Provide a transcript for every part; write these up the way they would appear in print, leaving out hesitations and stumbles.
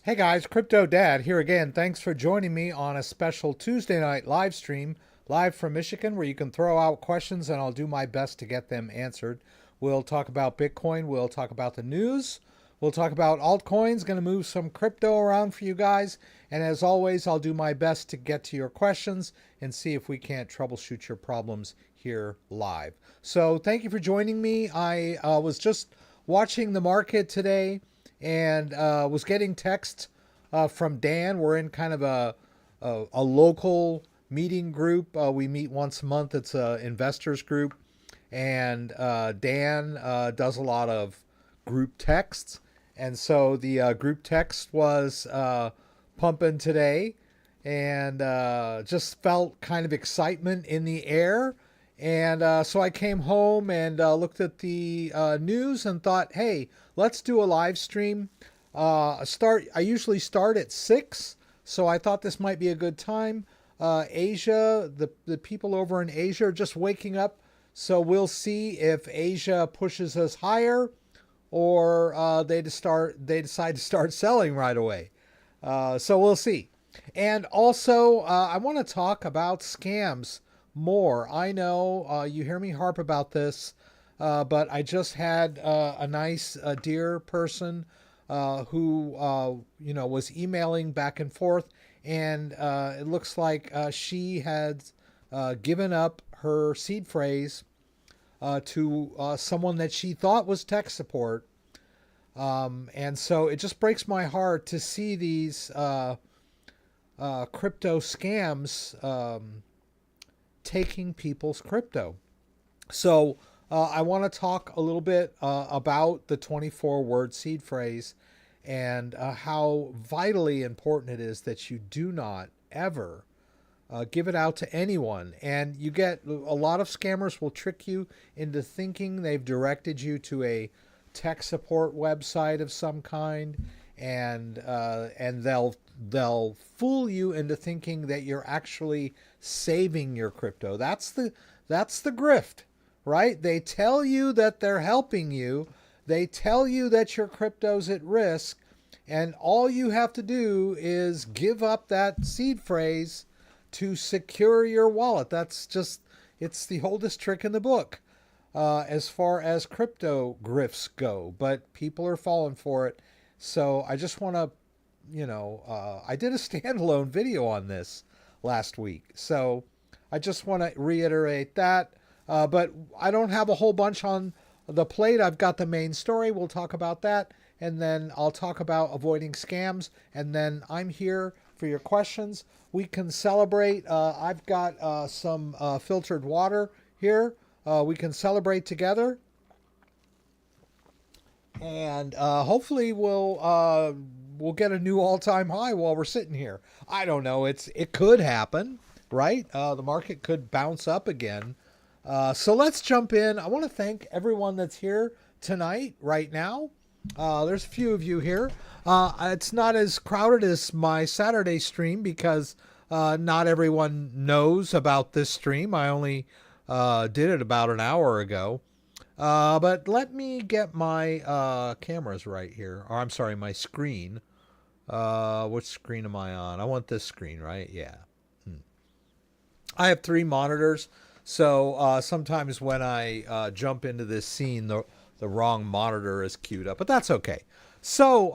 Hey guys, CryptoDad here again. Thanks for joining me on a special Tuesday night live stream, live from Michigan, where you can throw out questions and I'll do my best to get them answered. We'll talk about Bitcoin, we'll talk about the news, we'll talk about altcoins, going to move some crypto around for you guys. And as always, I'll do my best to get to your questions and see if we can't troubleshoot your problems here live. So thank you for joining me. I was just watching the market today and was getting text from Dan. We're in kind of a local meeting group. We meet once a month. It's an investors group. And Dan does a lot of group texts. And so the group text was pumping today, and just felt kind of excitement in the air. And so I came home and looked at the news and thought, hey, let's do a live stream. I usually start at 6, so I thought this might be a good time. Asia, the people over in Asia are just waking up, so we'll see if Asia pushes us higher or they decide to start selling right away. So we'll see. And also, I want to talk about scams more. I know you hear me harp about this, but I just had a nice, dear person who was emailing back and forth, and it looks like she had given up her seed phrase to someone that she thought was tech support. And so it just breaks my heart to see these crypto scams taking people's crypto. So I want to talk a little bit about the 24-word seed phrase and how vitally important it is that you do not ever give it out to anyone. And you get a lot of scammers will trick you into thinking they've directed you to a tech support website of some kind, and they'll fool you into thinking that you're actually saving your crypto. That's the grift, right? They tell you that they're helping you. They tell you that your crypto's at risk, and all you have to do is give up that seed phrase to secure your wallet. It's the oldest trick in the book as far as crypto grifts go, but people are falling for it. So I just want to, I did a standalone video on this last week. So I just want to reiterate that. But I don't have a whole bunch on the plate. I've got the main story. We'll talk about that. And then I'll talk about avoiding scams. And then I'm here for your questions. We can celebrate. I've got some filtered water here. We can celebrate together. And hopefully we'll get a new all-time high while we're sitting here. I don't know. It could happen, right? The market could bounce up again. So let's jump in. I want to thank everyone that's here tonight, right now. There's a few of you here. It's not as crowded as my Saturday stream because not everyone knows about this stream. I only did it about an hour ago. But let me get my cameras right here. Or I'm sorry, my screen. Which screen am I on? I want this screen, right? Yeah. I have 3 monitors. So sometimes when I jump into this scene, the wrong monitor is queued up. But that's okay. So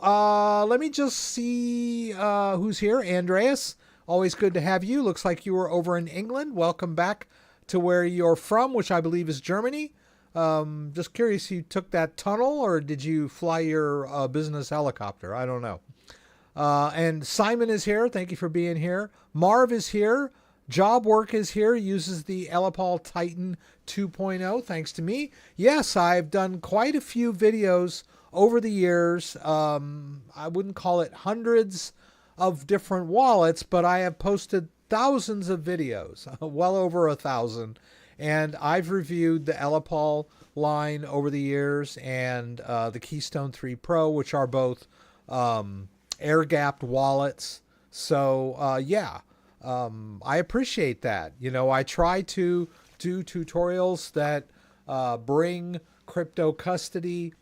let me just see who's here. Andreas, always good to have you. Looks like you were over in England. Welcome back to where you're from, which I believe is Germany. Just curious, you took that tunnel or did you fly your business helicopter? I don't know. And Simon is here. Thank you for being here. Marv is here. Job Work is here. Uses the Elipal Titan 2.0 thanks to me. Yes, I've done quite a few videos over the years. I wouldn't call it hundreds of different wallets, but I have posted thousands of videos, well over 1,000. And I've reviewed the Elipal line over the years and the Keystone 3 Pro, which are both air-gapped wallets. So, yeah, I appreciate that. I try to do tutorials that bring crypto custody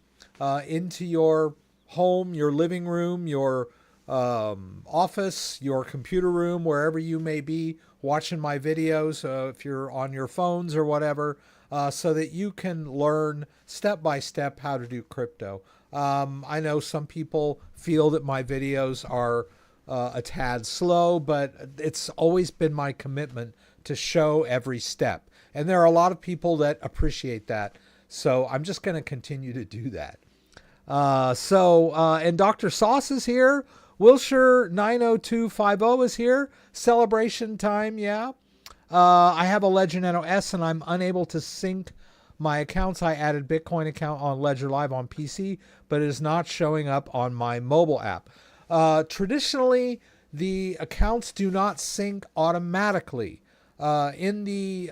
into your home, your living room, your office, your computer room, wherever you may be watching my videos, if you're on your phones or whatever, so that you can learn step by step how to do crypto. I know some people feel that my videos are a tad slow, but it's always been my commitment to show every step. And there are a lot of people that appreciate that. So I'm just going to continue to do that. And Dr. Sauce is here. Wilshire 90250 is here. Celebration time, yeah. I have a Ledger Nano S and I'm unable to sync my accounts. I added Bitcoin account on Ledger Live on PC, but it is not showing up on my mobile app. Traditionally, the accounts do not sync automatically. In the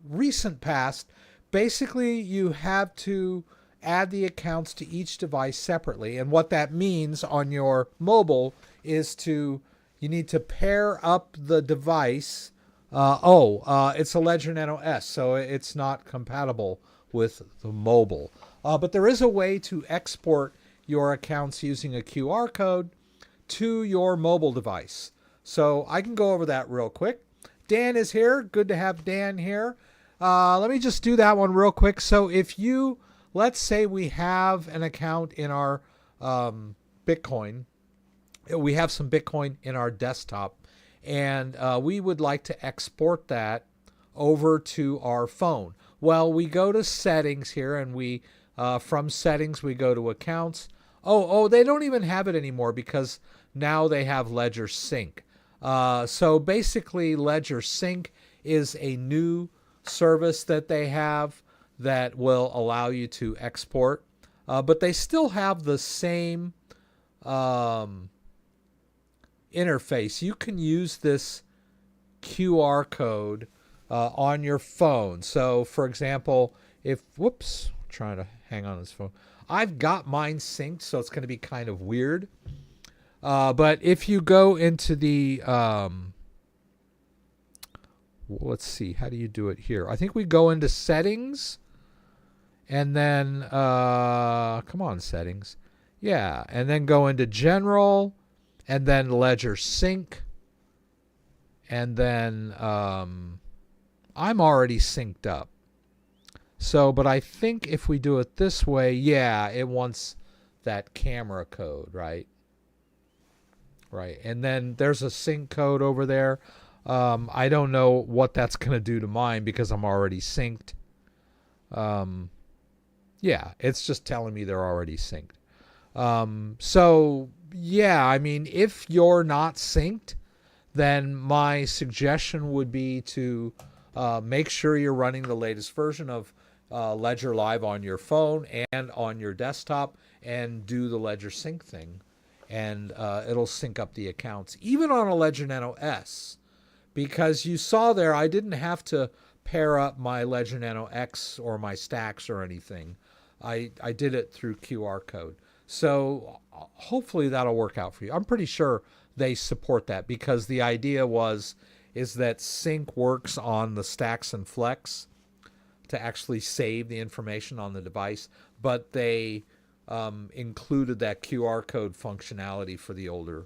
recent past, basically you have to add the accounts to each device separately. And what that means on your mobile is you need to pair up the device. It's a Ledger Nano S, so it's not compatible with the mobile. But there is a way to export your accounts using a QR code to your mobile device. So I can go over that real quick. Dan is here. Good to have Dan here. Let me just do that one real quick. So if you, let's say we have an account in our Bitcoin. We have some Bitcoin in our desktop, and we would like to export that over to our phone. Well, we go to settings here, and we from settings we go to accounts. They don't even have it anymore because now they have Ledger Sync. So basically, Ledger Sync is a new service that they have that will allow you to export, but they still have the same interface. You can use this QR code on your phone. So, for example, trying to hang on this phone. I've got mine synced, so it's going to be kind of weird. But if you go into the, let's see, how do you do it here? I think we go into settings, and then, come on, settings. Yeah, and then go into general, and then Ledger Sync, and then I'm already synced up. So, but I think if we do it this way, yeah, it wants that camera code, right? Right, and then there's a sync code over there. I don't know what that's going to do to mine because I'm already synced. Yeah, it's just telling me they're already synced. So, yeah, I mean, if you're not synced, then my suggestion would be to make sure you're running the latest version of Ledger Live on your phone and on your desktop, and do the Ledger Sync thing. And it'll sync up the accounts, even on a Ledger Nano S. Because you saw there, I didn't have to pair up my Ledger Nano X or my stacks or anything. I did it through QR code. So hopefully that'll work out for you. I'm pretty sure they support that, because the idea is that sync works on the stacks and flex to actually save the information on the device, but they included that QR code functionality for the older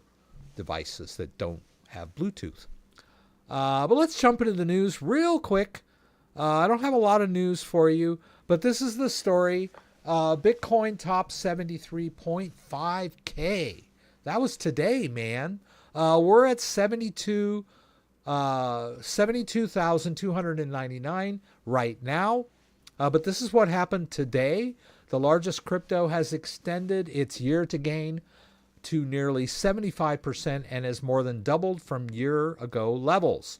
devices that don't have Bluetooth. But let's jump into the news real quick. I don't have a lot of news for you, but this is the story. Bitcoin topped 73.5K. That was today, man. We're at 72,299 right now. But this is what happened today. The largest crypto has extended its year to gain to nearly 75% and has more than doubled from year ago levels.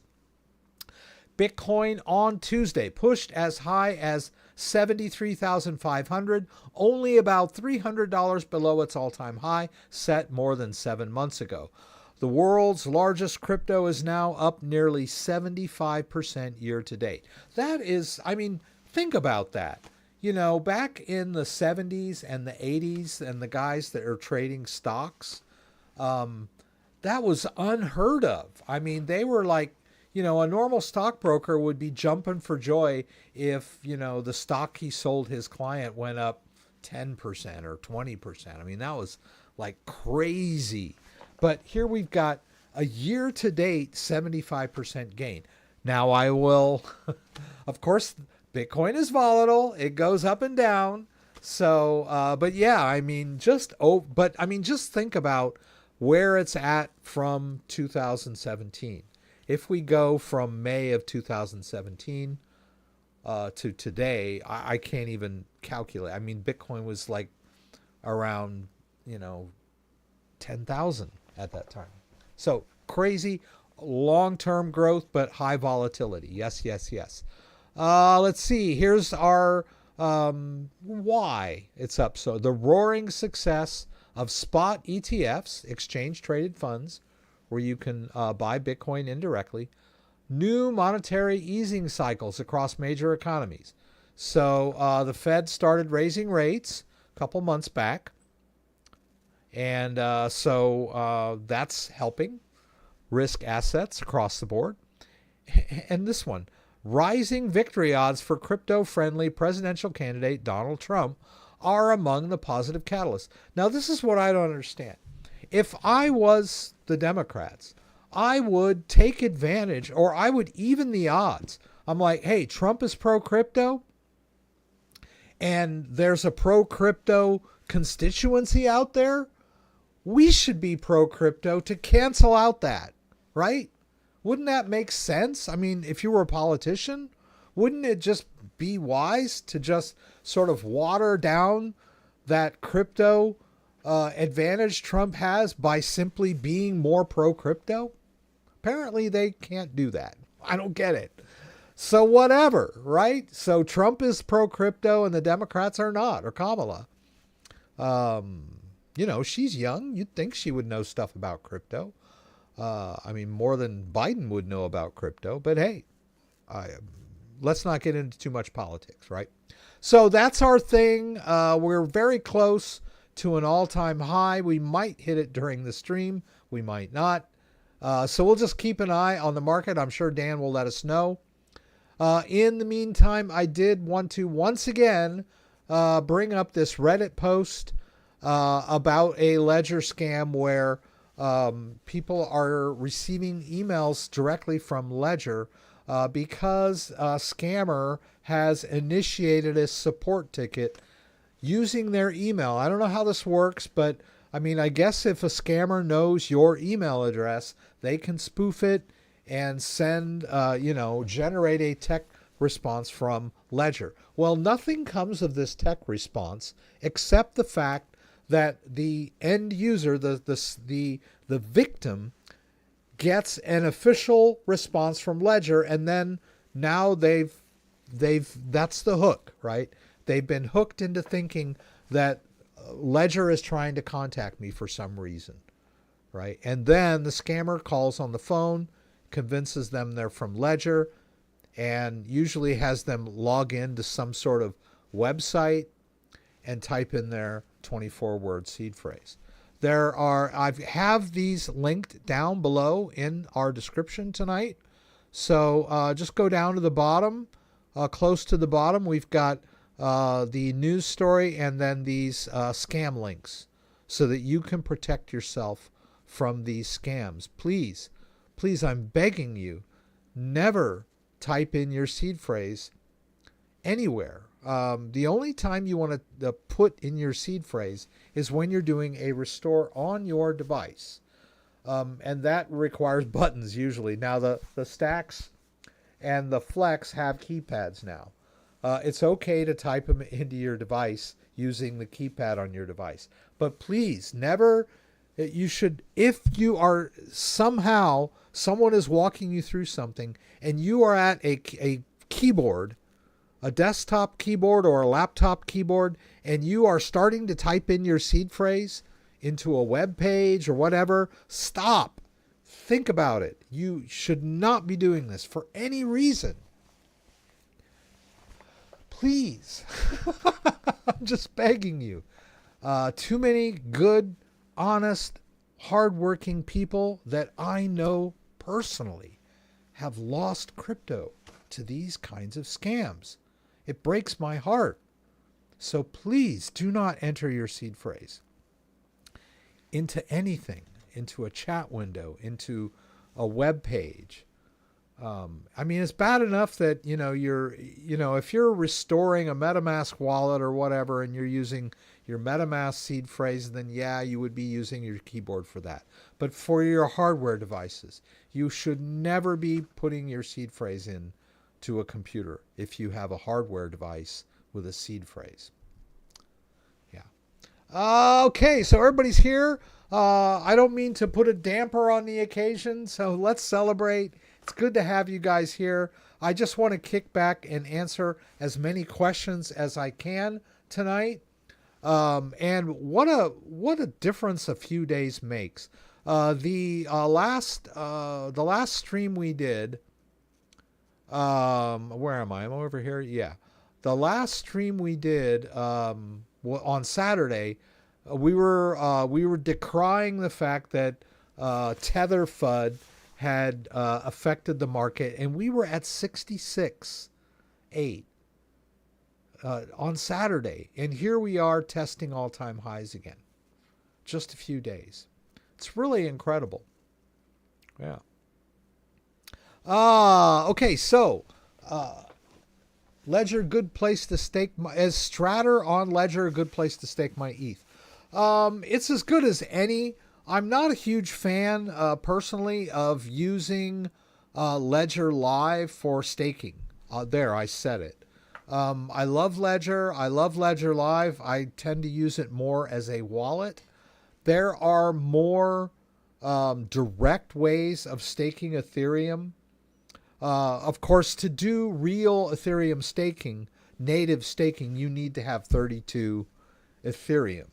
Bitcoin on Tuesday pushed as high as 73,500, only about $300 below its all-time high set more than 7 months ago. The world's largest crypto is now up nearly 75% year to date. That is, I mean, think about that. You know, back in the 70s and the 80s, and the guys that are trading stocks, that was unheard of. I mean, they were like, a normal stockbroker would be jumping for joy if, the stock he sold his client went up 10% or 20%. I mean, that was like crazy. But here we've got a year to date 75% gain. Now I will, of course, Bitcoin is volatile. It goes up and down. So, but yeah, I mean, just think about where it's at from 2017. If we go from May of 2017 to today, I can't even calculate. I mean, Bitcoin was like around, 10,000 at that time. So crazy long-term growth, but high volatility. Yes, yes, yes. Let's see. Here's our why it's up. So the roaring success of spot ETFs, exchange-traded funds, where you can buy Bitcoin indirectly. New monetary easing cycles across major economies. So the Fed started raising rates a couple months back. And so that's helping risk assets across the board. And this one, rising victory odds for crypto-friendly presidential candidate Donald Trump are among the positive catalysts. Now, this is what I don't understand. If I was the Democrats, I would take advantage, or I would even the odds. I'm like, hey, Trump is pro-crypto, and there's a pro-crypto constituency out there. We should be pro-crypto to cancel out that, right? Wouldn't that make sense? I mean, if you were a politician, wouldn't it just be wise to just sort of water down that crypto advantage Trump has by simply being more pro-crypto? Apparently they can't do that. I don't get it. So whatever, right? So Trump is pro-crypto and the Democrats are not, or Kamala. She's young. You'd think she would know stuff about crypto. I mean, more than Biden would know about crypto. But hey, let's not get into too much politics, right? So that's our thing. We're very close to an all-time high. We might hit it during the stream. We might not. So we'll just keep an eye on the market. I'm sure Dan will let us know. In the meantime, I did want to once again bring up this Reddit post about a ledger scam where people are receiving emails directly from Ledger because a scammer has initiated a support ticket using their email. I don't know how this works, but I mean, I guess if a scammer knows your email address, they can spoof it and send, generate a tech response from Ledger. Well, nothing comes of this tech response except the fact that the end user, the victim, gets an official response from Ledger, and then now that's the hook, right? They've been hooked into thinking that Ledger is trying to contact me for some reason, right? And then the scammer calls on the phone, convinces them they're from Ledger, and usually has them log in to some sort of website and type in their 24-word seed phrase. I have these linked down below in our description tonight. So just go down to the bottom, close to the bottom. We've got the news story and then these scam links so that you can protect yourself from these scams. Please, please, I'm begging you, never type in your seed phrase anywhere. The only time you want to put in your seed phrase is when you're doing a restore on your device. And that requires buttons usually. Now the Stacks and the Flex have keypads now. It's okay to type them into your device using the keypad on your device. But please, never, you should, if you are somehow, someone is walking you through something and you are at a keyboard, a desktop keyboard or a laptop keyboard, and you are starting to type in your seed phrase into a web page or whatever, stop. Think about it. You should not be doing this for any reason. Please. I'm just begging you. Too many good, honest, hardworking people that I know personally have lost crypto to these kinds of scams. It breaks my heart. So please do not enter your seed phrase into anything, into a chat window, into a web page. I mean, it's bad enough that, if you're restoring a MetaMask wallet or whatever, and you're using your MetaMask seed phrase, then yeah, you would be using your keyboard for that. But for your hardware devices, you should never be putting your seed phrase in to a computer if you have a hardware device with a seed phrase. Yeah. Okay, so everybody's here. I don't mean to put a damper on the occasion, so let's celebrate. It's good to have you guys here. I just want to kick back and answer as many questions as I can tonight. And what a difference a few days makes. The last stream we did, where am I? I'm over here. Yeah. The last stream we did, on Saturday, we were decrying the fact that, Tether FUD had, affected the market, and we were at 66.8. On Saturday, and here we are testing all-time highs again. Just a few days. It's really incredible. Yeah. Okay, so Ledger, good place to stake my... Is Stratter on Ledger a good place to stake my ETH? It's as good as any. I'm not a huge fan, personally, of using Ledger Live for staking. There, I said it. I love Ledger. I love Ledger Live. I tend to use it more as a wallet. There are more direct ways of staking Ethereum. Of course, to do real Ethereum staking, native staking, you need to have 32 Ethereum.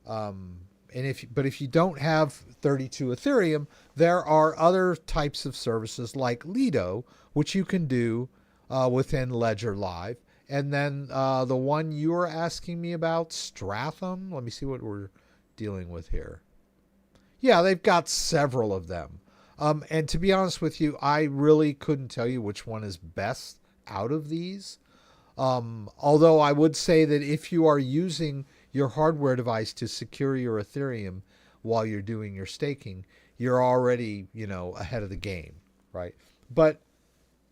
But if you don't have 32 Ethereum, there are other types of services like Lido, which you can do within Ledger Live. And then the one you were asking me about, Stratham. Let me see what we're dealing with here. Yeah, they've got several of them. And to be honest with you, I really couldn't tell you which one is best out of these. Although I would say that if you are using your hardware device to secure your Ethereum while you're doing your staking, you're already, ahead of the game, right? But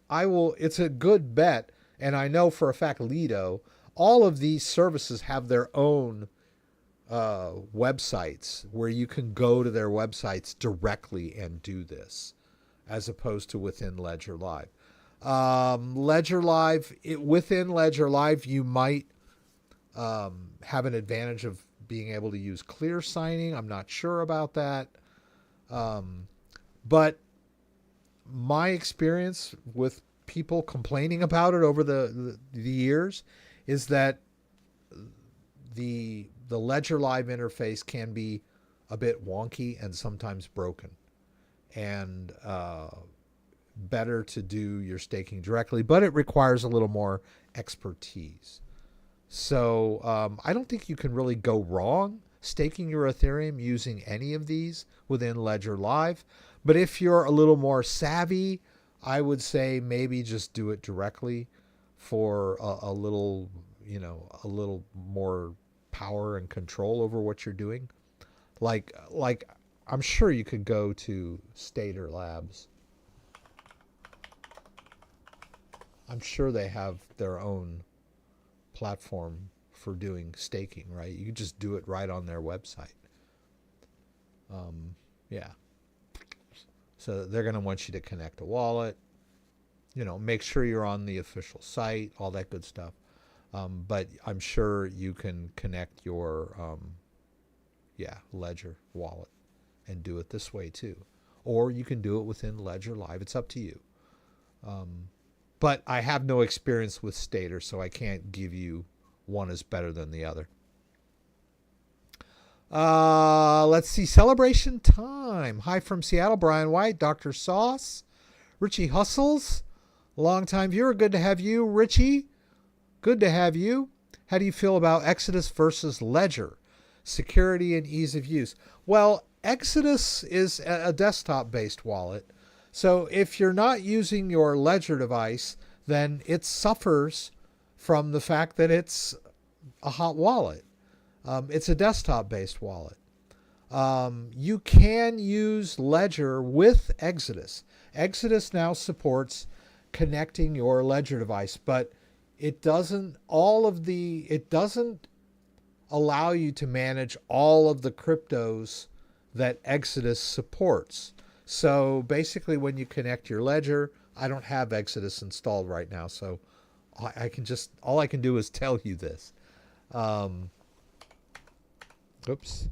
it's a good bet. And I know for a fact, Lido, all of these services have their own websites where you can go to their websites directly and do this, as opposed to within Ledger Live. Ledger Live, within Ledger Live, you might have an advantage of being able to use clear signing. I'm not sure about that. But my experience with people complaining about it over the years is that the Ledger Live interface can be a bit wonky and sometimes broken, and better to do your staking directly, but it requires a little more expertise. So I don't think you can really go wrong staking your Ethereum using any of these within Ledger Live. But if you're a little more savvy, I would say maybe just do it directly for a little more power and control over what you're doing. Like I'm sure you could go to Stater Labs. I'm sure they have their own platform for doing staking, right? You can just do it right on their website. Yeah. So they're going to want you to connect a wallet, make sure you're on the official site, all that good stuff. But I'm sure you can connect your, Ledger wallet and do it this way too. Or you can do it within Ledger Live. It's up to you. But I have no experience with Stater, so I can't give you one is better than the other. Let's see. Celebration time. Hi from Seattle. Brian White, Dr. Sauce, Richie Hustles, longtime viewer. Good to have you, Richie. Good to have you. How do you feel about Exodus versus Ledger? Security and ease of use. Well, Exodus is a desktop-based wallet, So if you're not using your Ledger device, then it suffers from the fact that it's a hot wallet. It's a desktop-based wallet. You can use Ledger with Exodus. Exodus now supports connecting your Ledger device, but it doesn't allow you to manage all of the cryptos that Exodus supports. So basically when you connect your Ledger, I don't have Exodus installed right now, so all I can do is tell you this. Oops.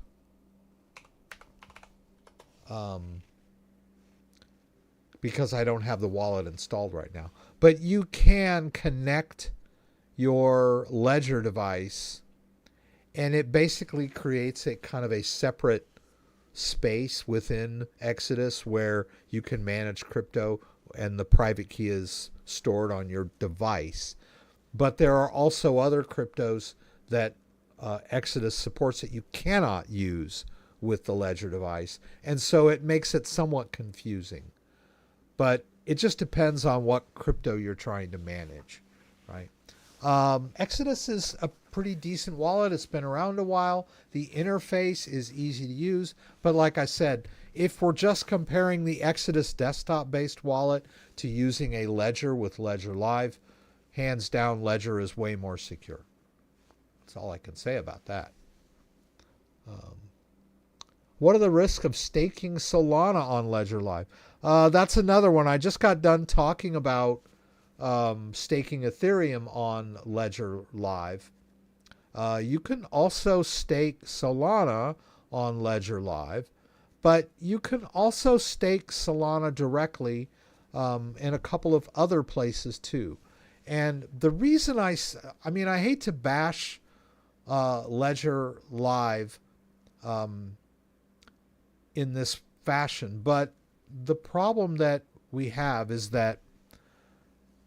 Because I don't have the wallet installed right now. But you can connect your Ledger device, and it basically creates a kind of a separate space within Exodus where you can manage crypto and the private key is stored on your device. But there are also other cryptos that Exodus supports that you cannot use with the Ledger device. And so it makes it somewhat confusing. But it just depends on what crypto you're trying to manage, right? Exodus is a pretty decent wallet. It's been around a while. The interface is easy to use. But like I said, if we're just comparing the Exodus desktop-based wallet to using a Ledger with Ledger Live, hands down, Ledger is way more secure. That's all I can say about that. What are the risks of staking Solana on Ledger Live? That's another one. I just got done talking about staking Ethereum on Ledger Live. You can also stake Solana on Ledger Live, but you can also stake Solana directly in a couple of other places too. And the reason I hate to bash Ledger Live in this fashion, but the problem that we have is that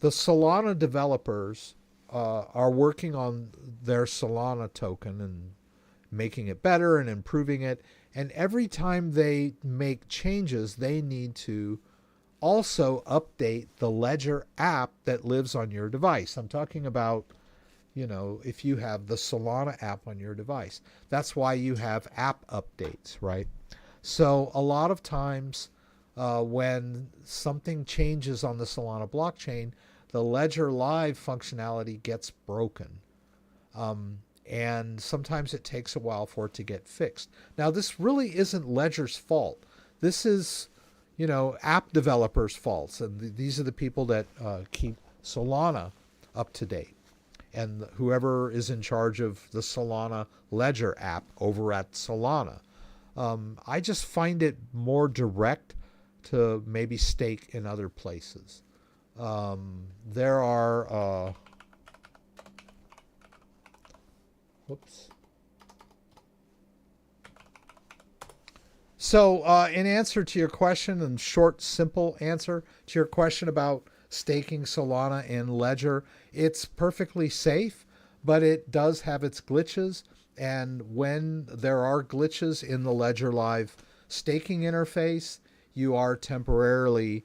the Solana developers are working on their Solana token and making it better and improving it. And every time they make changes, they need to also update the Ledger app that lives on your device. I'm talking about, if you have the Solana app on your device. That's why you have app updates, right? So a lot of times when something changes on the Solana blockchain, the Ledger Live functionality gets broken. And sometimes it takes a while for it to get fixed. Now, this really isn't Ledger's fault. This is, app developers' faults. And these are the people that keep Solana up to date. And whoever is in charge of the Solana Ledger app over at Solana. I just find it more direct to maybe stake in other places. There are whoops. So in answer to your question, and short, simple answer to your question about staking Solana in Ledger, it's perfectly safe, but it does have its glitches. And when there are glitches in the Ledger Live staking interface, you are temporarily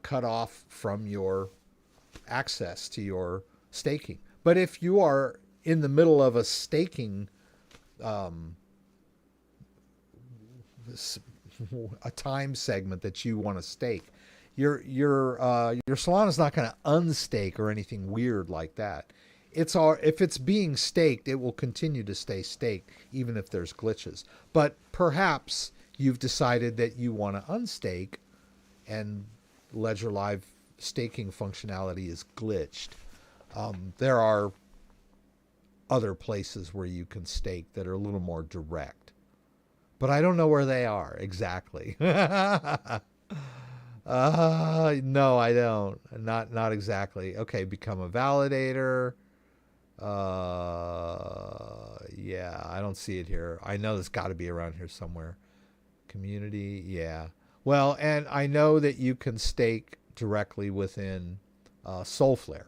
cut off from your access to your staking. But if you are in the middle of a staking, a time segment that you want to stake, your Solana is not going to unstake or anything weird like that. If it's being staked, it will continue to stay staked even if there's glitches. But perhaps you've decided that you want to unstake and Ledger Live staking functionality is glitched. There are other places where you can stake that are a little more direct. But I don't know where they are exactly. No, I don't. Not exactly. Okay, become a validator. Yeah, I don't see it here. I know it's got to be around here somewhere. Community, yeah. Well, and I know that you can stake directly within Solflare.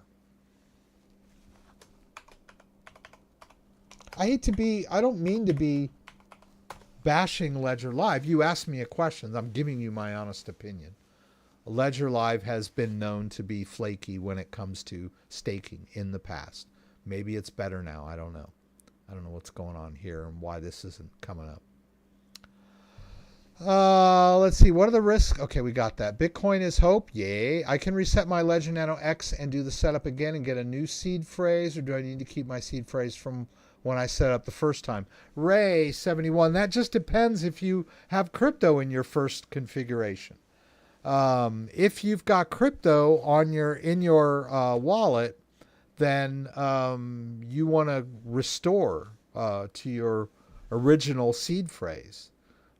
I don't mean to be bashing Ledger Live. You asked me a question. I'm giving you my honest opinion. Ledger Live has been known to be flaky when it comes to staking in the past. Maybe it's better now. I don't know. I don't know what's going on here and why this isn't coming up. Let's see. What are the risks? Okay, we got that. Bitcoin is hope. Yay. I can reset my Ledger Nano X and do the setup again and get a new seed phrase, or do I need to keep my seed phrase from when I set up the first time? Ray71, that just depends if you have crypto in your first configuration. If you've got crypto on in your wallet, then you want to restore to your original seed phrase.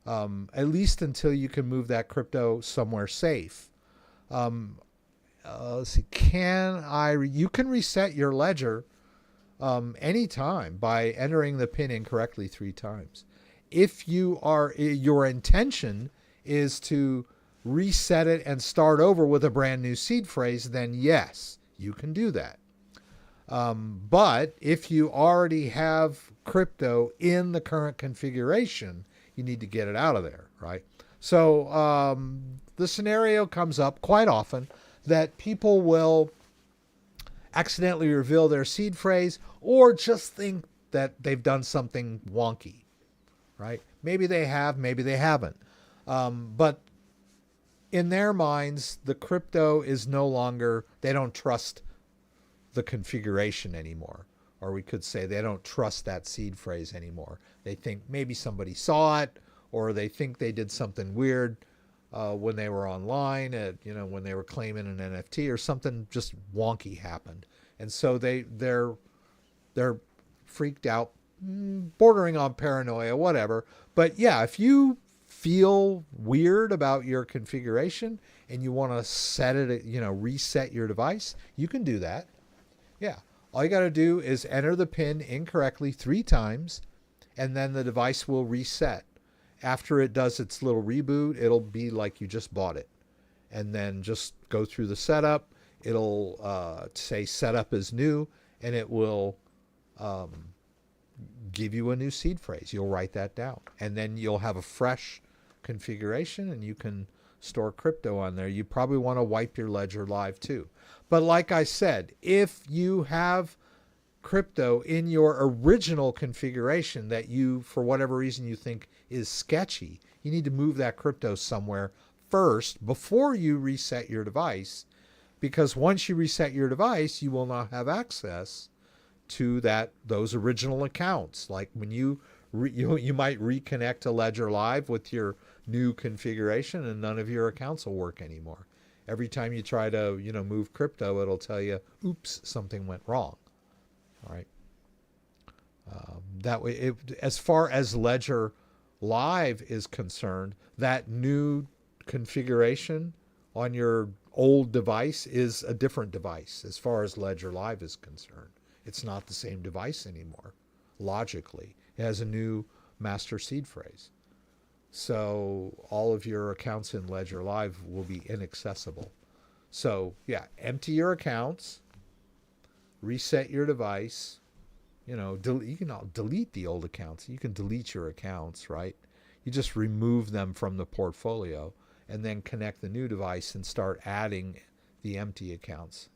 At least until you can move that crypto somewhere safe. Let's see. You can reset your ledger anytime by entering the PIN incorrectly 3 times. If your intention is to reset it and start over with a brand new seed phrase, then yes, you can do that. But if you already have crypto in the current configuration, you need to get it out of there, right? So the scenario comes up quite often that people will accidentally reveal their seed phrase or just think that they've done something wonky, right? Maybe they have, maybe they haven't. But in their minds, the crypto is no longer, they don't trust the configuration anymore. Or we could say they don't trust that seed phrase anymore. They think maybe somebody saw it, or they think they did something weird when they were online, when they were claiming an NFT, or something just wonky happened, and so they're freaked out, bordering on paranoia, whatever. But yeah, if you feel weird about your configuration and you want to set it, reset your device, you can do that. Yeah. All you got to do is enter the PIN incorrectly 3 times, and then the device will reset. After it does its little reboot, it'll be like you just bought it. And then just go through the setup. It'll say setup is new, and it will give you a new seed phrase. You'll write that down. And then you'll have a fresh configuration, and you can store crypto on there. You probably want to wipe your Ledger Live too. But like I said, if you have crypto in your original configuration that you, for whatever reason, you think is sketchy, you need to move that crypto somewhere first before you reset your device, because once you reset your device, you will not have access to those original accounts. Like when you might reconnect a Ledger Live with your new configuration, and none of your accounts will work anymore. Every time you try to, move crypto, it'll tell you, oops, something went wrong. All right. That way, as far as Ledger Live is concerned, that new configuration on your old device is a different device as far as Ledger Live is concerned. It's not the same device anymore, logically. It has a new master seed phrase. So all of your accounts in Ledger Live will be inaccessible. So yeah, empty your accounts, reset your device, you can delete the old accounts. You can delete your accounts, right? You just remove them from the portfolio and then connect the new device and start adding the empty accounts.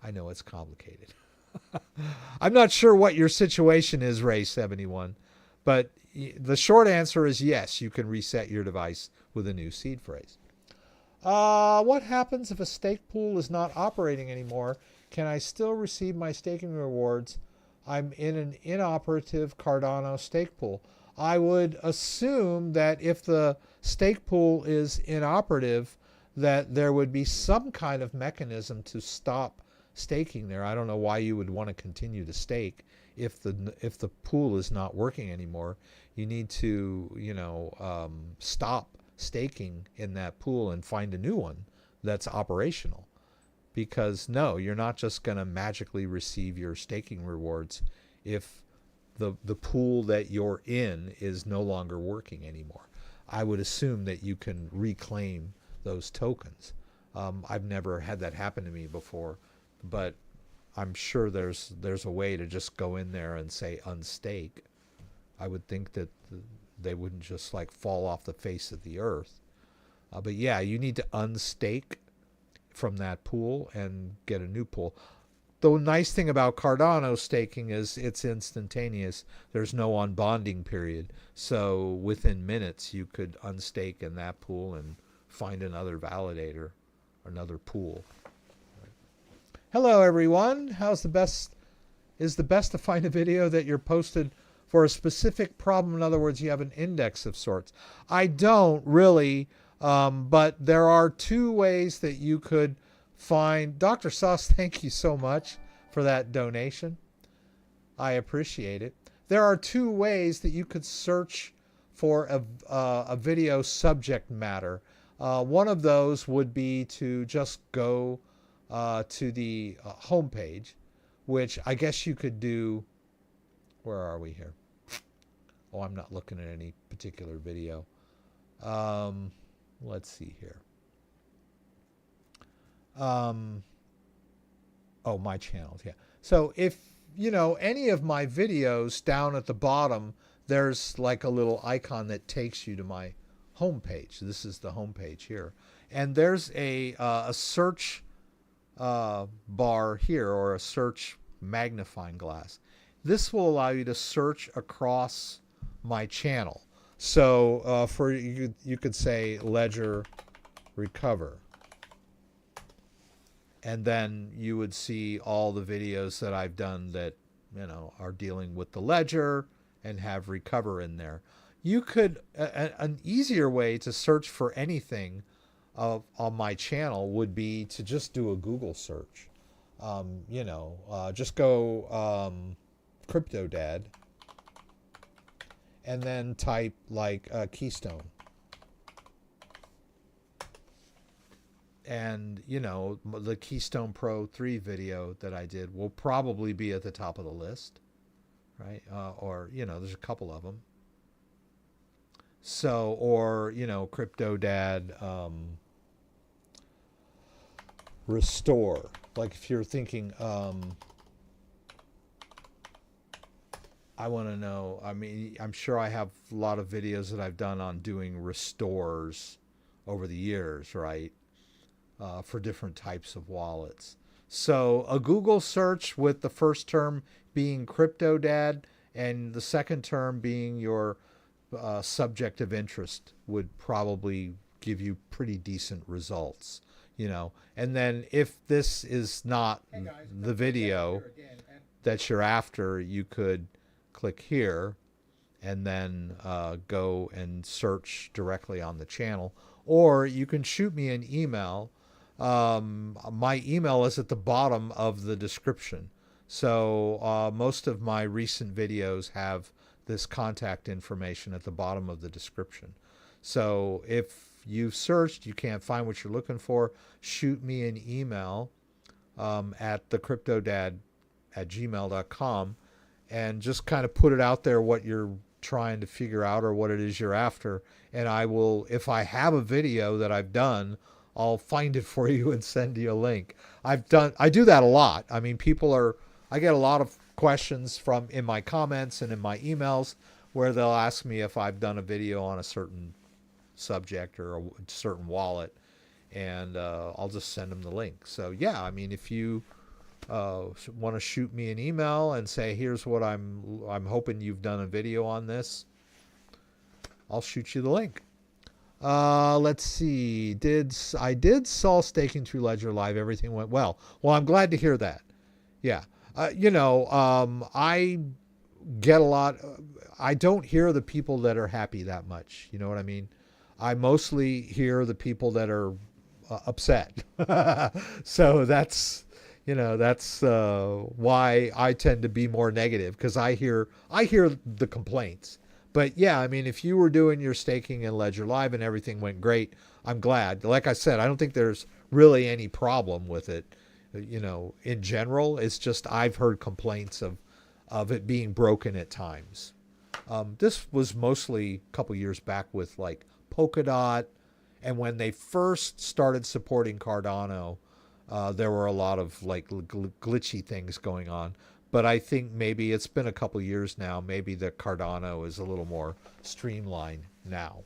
I know it's complicated. I'm not sure what your situation is, Ray71, but the short answer is yes, you can reset your device with a new seed phrase. What happens if a stake pool is not operating anymore? Can I still receive my staking rewards? I'm in an inoperative Cardano stake pool. I would assume that if the stake pool is inoperative, that there would be some kind of mechanism to stop staking there. I don't know why you would want to continue to stake if the pool is not working anymore. You need to stop staking in that pool and find a new one that's operational. Because no, you're not just going to magically receive your staking rewards if the pool that you're in is no longer working anymore. I would assume that you can reclaim those tokens. I've never had that happen to me before, but I'm sure there's a way to just go in there and say unstake. I would think that they wouldn't just like fall off the face of the earth. But yeah, you need to unstake from that pool and get a new pool. The nice thing about Cardano staking is it's instantaneous. There's no unbonding period. So within minutes, you could unstake in that pool and find another validator, another pool. Hello, everyone. Is the best to find a video that you're posted for a specific problem? In other words, you have an index of sorts. I don't really, but there are two ways that you could find. Dr. Sauce, thank you so much for that donation. I appreciate it. There are two ways that you could search for a video subject matter. One of those would be to just go to the home page, which I guess you could do. Where are we here? Oh, I'm not looking at any particular video. Let's see here. Oh, my channels, yeah. So if, any of my videos, down at the bottom, there's like a little icon that takes you to my homepage. This is the homepage here. And there's a search bar here, or a search magnifying glass. This will allow you to search across my channel. So for you could say Ledger Recover. And then you would see all the videos that I've done that, are dealing with the ledger and have recover in there. You could, an easier way to search for anything on my channel would be to just do a Google search. Just go CryptoDad and then type like Keystone. And, the Keystone Pro 3 video that I did will probably be at the top of the list, right? Or, there's a couple of them. So, or, CryptoDad Restore. Like if you're thinking, I want to know, I'm sure I have a lot of videos that I've done on doing restores over the years, right? For different types of wallets. So a Google search with the first term being CryptoDad and the second term being your subject of interest would probably give you pretty decent results, And then if this is not the video that you're after, you could click here and then go and search directly on the channel. Or you can shoot me an email. My email is at the bottom of the description. So most of my recent videos have this contact information at the bottom of the description. So if you've searched, you can't find what you're looking for, shoot me an email at thecryptodad@gmail.com and just kind of put it out there what you're trying to figure out or what it is you're after. And I will, if I have a video that I've done, I'll find it for you and send you a link. I do that a lot. I get a lot of questions in my comments and in my emails where they'll ask me if I've done a video on a certain subject or a certain wallet, and I'll just send them the link. So yeah, if you want to shoot me an email and say, here's what I'm hoping you've done a video on this, I'll shoot you the link. Let's see. I did Sol staking through Ledger Live. Everything went well. Well, I'm glad to hear that. Yeah. I get a lot. I don't hear the people that are happy that much. You know what I mean? I mostly hear the people that are upset. So that's why I tend to be more negative, because I hear the complaints. But yeah, if you were doing your staking in Ledger Live and everything went great, I'm glad. Like I said, I don't think there's really any problem with it. In general, it's just I've heard complaints of it being broken at times. This was mostly a couple years back with like Polkadot, and when they first started supporting Cardano, there were a lot of like glitchy things going on. But I think maybe it's been a couple years now. Maybe the Cardano is a little more streamlined now,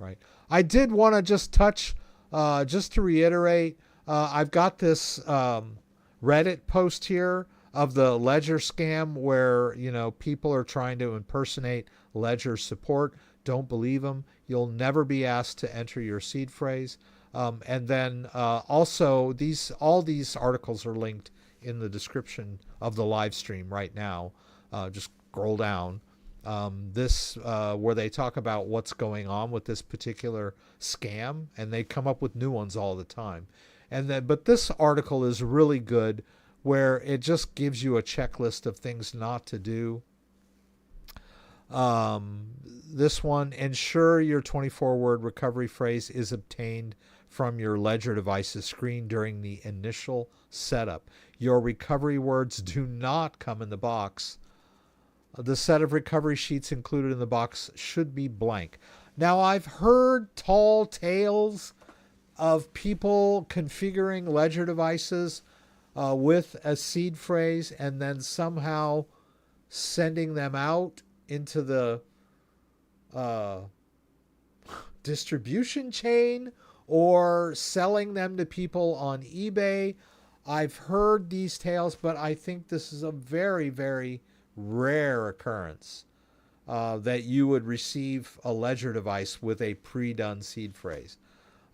right? I did want to just touch, just to reiterate, I've got this Reddit post here of the Ledger scam where, people are trying to impersonate Ledger support. Don't believe them. You'll never be asked to enter your seed phrase. And then also, all these articles are linked in the description of the live stream right now. Just scroll down. This where they talk about what's going on with this particular scam, and they come up with new ones all the time. But this article is really good, where it just gives you a checklist of things not to do. This one, ensure your 24-word recovery phrase is obtained from your Ledger device's screen during the initial setup. Your recovery words do not come in the box. The set of recovery sheets included in the box should be blank. Now, I've heard tall tales of people configuring Ledger devices with a seed phrase and then somehow sending them out into the distribution chain or selling them to people on eBay. I've heard these tales, but I think this is a very, very rare occurrence that you would receive a Ledger device with a pre-done seed phrase.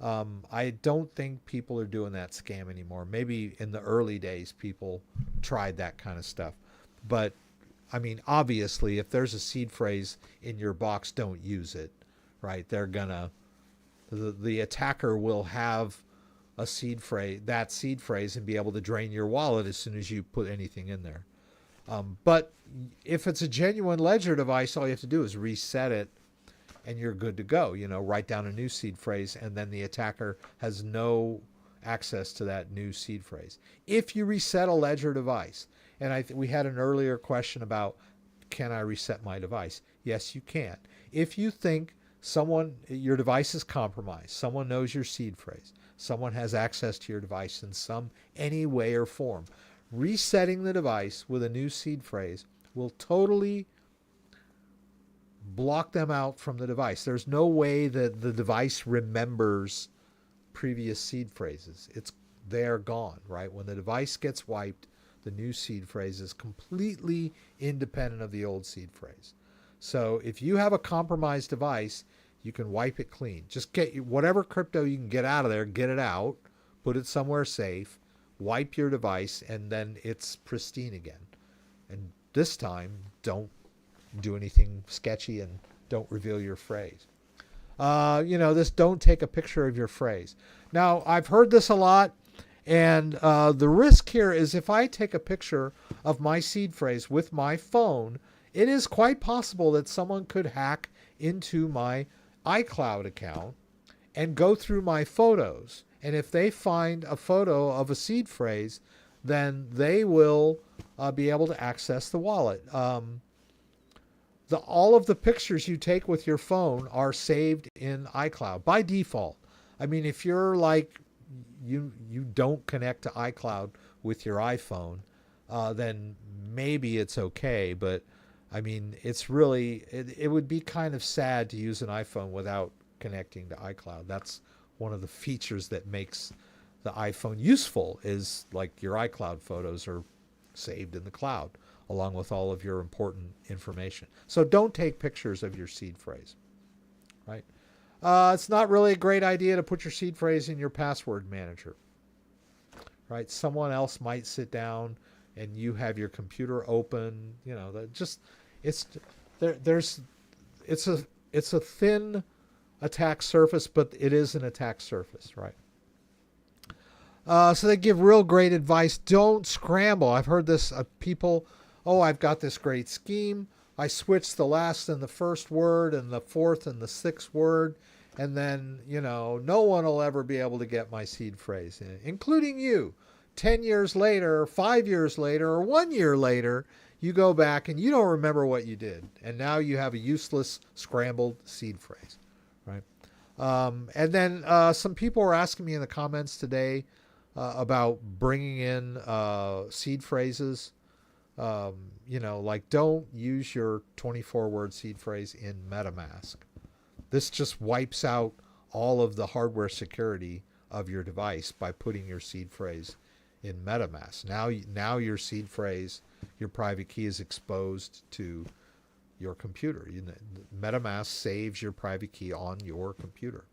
I don't think people are doing that scam anymore. Maybe in the early days people tried that kind of stuff. But, I mean, obviously, if there's a seed phrase in your box, don't use it, right? They're gonna... The attacker will have a seed phrase, and be able to drain your wallet as soon as you put anything in there. But if it's a genuine Ledger device, all you have to do is reset it and you're good to go. Write down a new seed phrase, and then the attacker has no access to that new seed phrase. If you reset a Ledger device, and we had an earlier question about, can I reset my device? Yes, you can. If you think your device is compromised, someone knows your seed phrase, someone has access to your device in any way or form, resetting the device with a new seed phrase will totally block them out from the device. There's no way that the device remembers previous seed phrases. They're gone, right? When the device gets wiped, the new seed phrase is completely independent of the old seed phrase. So if you have a compromised device, you can wipe it clean. Just get whatever crypto you can get out of there, get it out, put it somewhere safe, wipe your device, and then it's pristine again. And this time, don't do anything sketchy and don't reveal your phrase. This don't take a picture of your phrase. Now, I've heard this a lot, and the risk here is if I take a picture of my seed phrase with my phone, it is quite possible that someone could hack into my iCloud account and go through my photos. And if they find a photo of a seed phrase, then they will be able to access the wallet. All of the pictures you take with your phone are saved in iCloud by default. I mean, if you're like, you don't connect to iCloud with your iPhone, then maybe it's okay. But I mean, it's really, it would be kind of sad to use an iPhone without connecting to iCloud. That's one of the features that makes the iPhone useful, is like your iCloud photos are saved in the cloud along with all of your important information. So don't take pictures of your seed phrase, right? It's not really a great idea to put your seed phrase in your password manager, right? Someone else might sit down and you have your computer open, it's a thin attack surface, but it is an attack surface, right? So they give real great advice. Don't scramble. I've heard this people, I've got this great scheme. I switched the last and the first word and the fourth and the sixth word, and then, no one will ever be able to get my seed phrase, including you. 10 years later, 5 years later, or 1 year later, you go back and you don't remember what you did. And now you have a useless, scrambled seed phrase, right? And then some people were asking me in the comments today about bringing in seed phrases. Like don't use your 24-word seed phrase in MetaMask. This just wipes out all of the hardware security of your device by putting your seed phrase in MetaMask. Now your seed phrase, your private key is exposed to your computer. MetaMask saves your private key on your computer.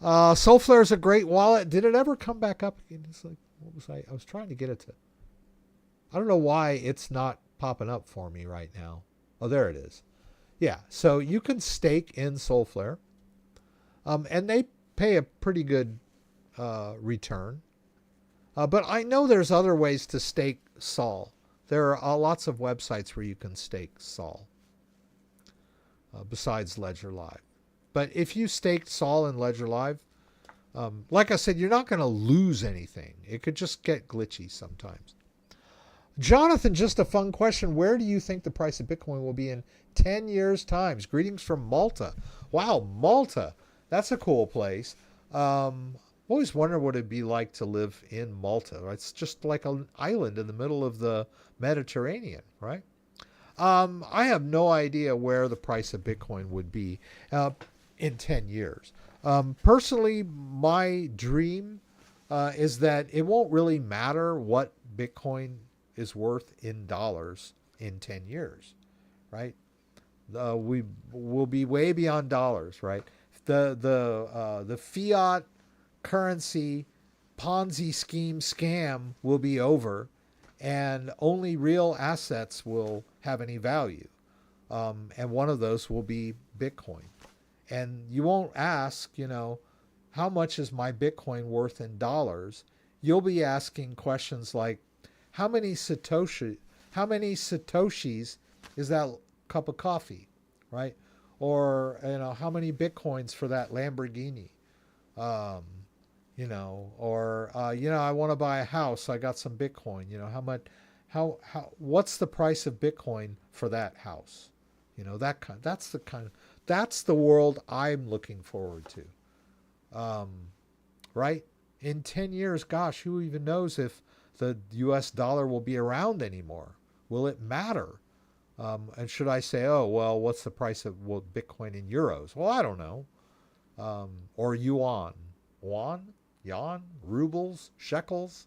Soulflare is a great wallet. Did it ever come back up again? It's like, what was I was trying to get it to. I don't know why it's not popping up for me right now. Oh, there it is. Yeah, so you can stake in Soulflare, and they pay a pretty good return. But I know there's other ways to stake Sol. There are lots of websites where you can stake Sol besides Ledger Live. But if you staked Sol in Ledger Live, like I said, you're not going to lose anything. It could just get glitchy sometimes. Jonathan, just a fun question. Where do you think the price of Bitcoin will be in 10 years' time? Greetings from Malta. Wow, Malta. That's a cool place. Always wonder what it'd be like to live in Malta. It's just like an island in the middle of the Mediterranean, right? I have no idea where the price of Bitcoin would be in 10 years. Personally, my dream is that it won't really matter what Bitcoin is worth in dollars in 10 years, right? We will be way beyond dollars, right? The fiat currency Ponzi scheme scam will be over, and only real assets will have any value. And one of those will be Bitcoin. And you won't ask, how much is my Bitcoin worth in dollars? You'll be asking questions like, how many Satoshis is that cup of coffee, right? Or, how many Bitcoins for that Lamborghini? I want to buy a house. I got some Bitcoin. What's the price of Bitcoin for that house? That's the world I'm looking forward to. Right? In 10 years, gosh, who even knows if the US dollar will be around anymore? Will it matter? And should I say, what's the price of Bitcoin in euros? Well, I don't know. Or yuan. Yuan? Rubles? Shekels?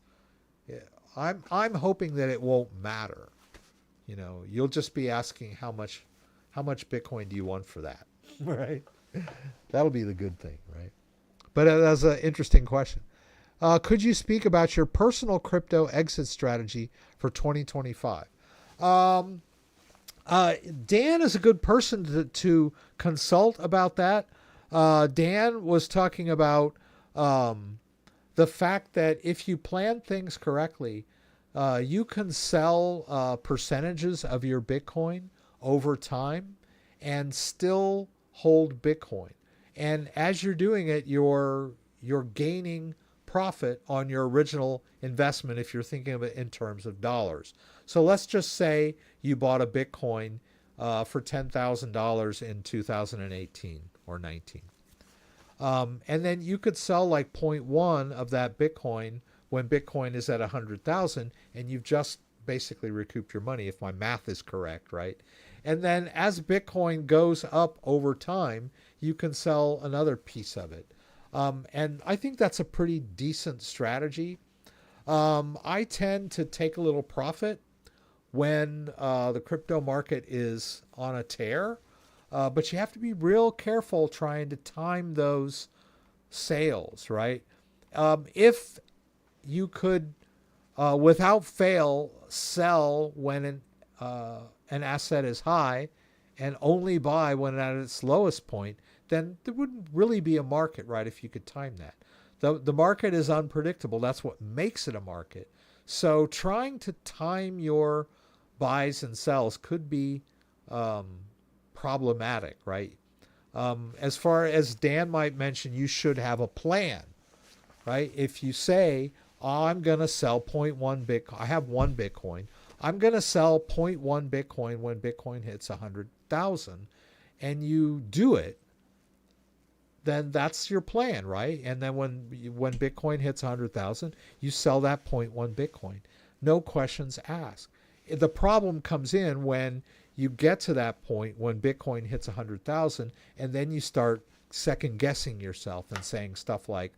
Yeah, I'm hoping that it won't matter. You'll just be asking how much Bitcoin do you want for that? Right? That'll be the good thing, right? But that's an interesting question. Could you speak about your personal crypto exit strategy for 2025? Dan is a good person to consult about that. Dan was talking about the fact that if you plan things correctly, you can sell percentages of your Bitcoin over time and still hold Bitcoin. And as you're doing it, you're gaining profit on your original investment if you're thinking of it in terms of dollars. So let's just say you bought a Bitcoin for $10,000 in 2018 or 19. And then you could sell like 0.1 of that Bitcoin when Bitcoin is at 100,000, and you've just basically recouped your money if my math is correct, right? And then as Bitcoin goes up over time, you can sell another piece of it. And I think that's a pretty decent strategy. I tend to take a little profit when the crypto market is on a tear. But you have to be real careful trying to time those sales, right? If you could, without fail, sell when an asset is high and only buy when at its lowest point, then there wouldn't really be a market, right, if you could time that. The market is unpredictable. That's what makes it a market. So trying to time your buys and sells could be problematic, right? As far as Dan might mention, you should have a plan, right? If you say, I'm going to sell 0.1 Bitcoin, I have 1 Bitcoin, I'm going to sell 0.1 Bitcoin when Bitcoin hits 100,000, and you do it, then that's your plan, right? And then when Bitcoin hits 100,000, you sell that 0.1 Bitcoin. No questions asked. The problem comes in when you get to that point when Bitcoin hits 100,000, and then you start second guessing yourself and saying stuff like,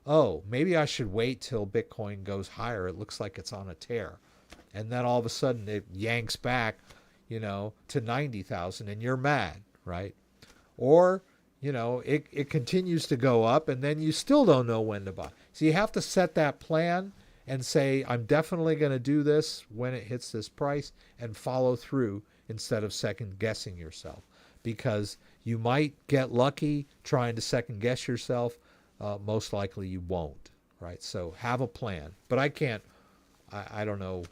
oh, maybe I should wait till Bitcoin goes higher. It looks like it's on a tear. And then all of a sudden it yanks back, to 90,000 and you're mad, right? Or, it continues to go up and then you still don't know when to buy. So you have to set that plan and say, I'm definitely going to do this when it hits this price, and follow through instead of second guessing yourself, because you might get lucky trying to second guess yourself. Most likely you won't, right? So have a plan. But I don't know,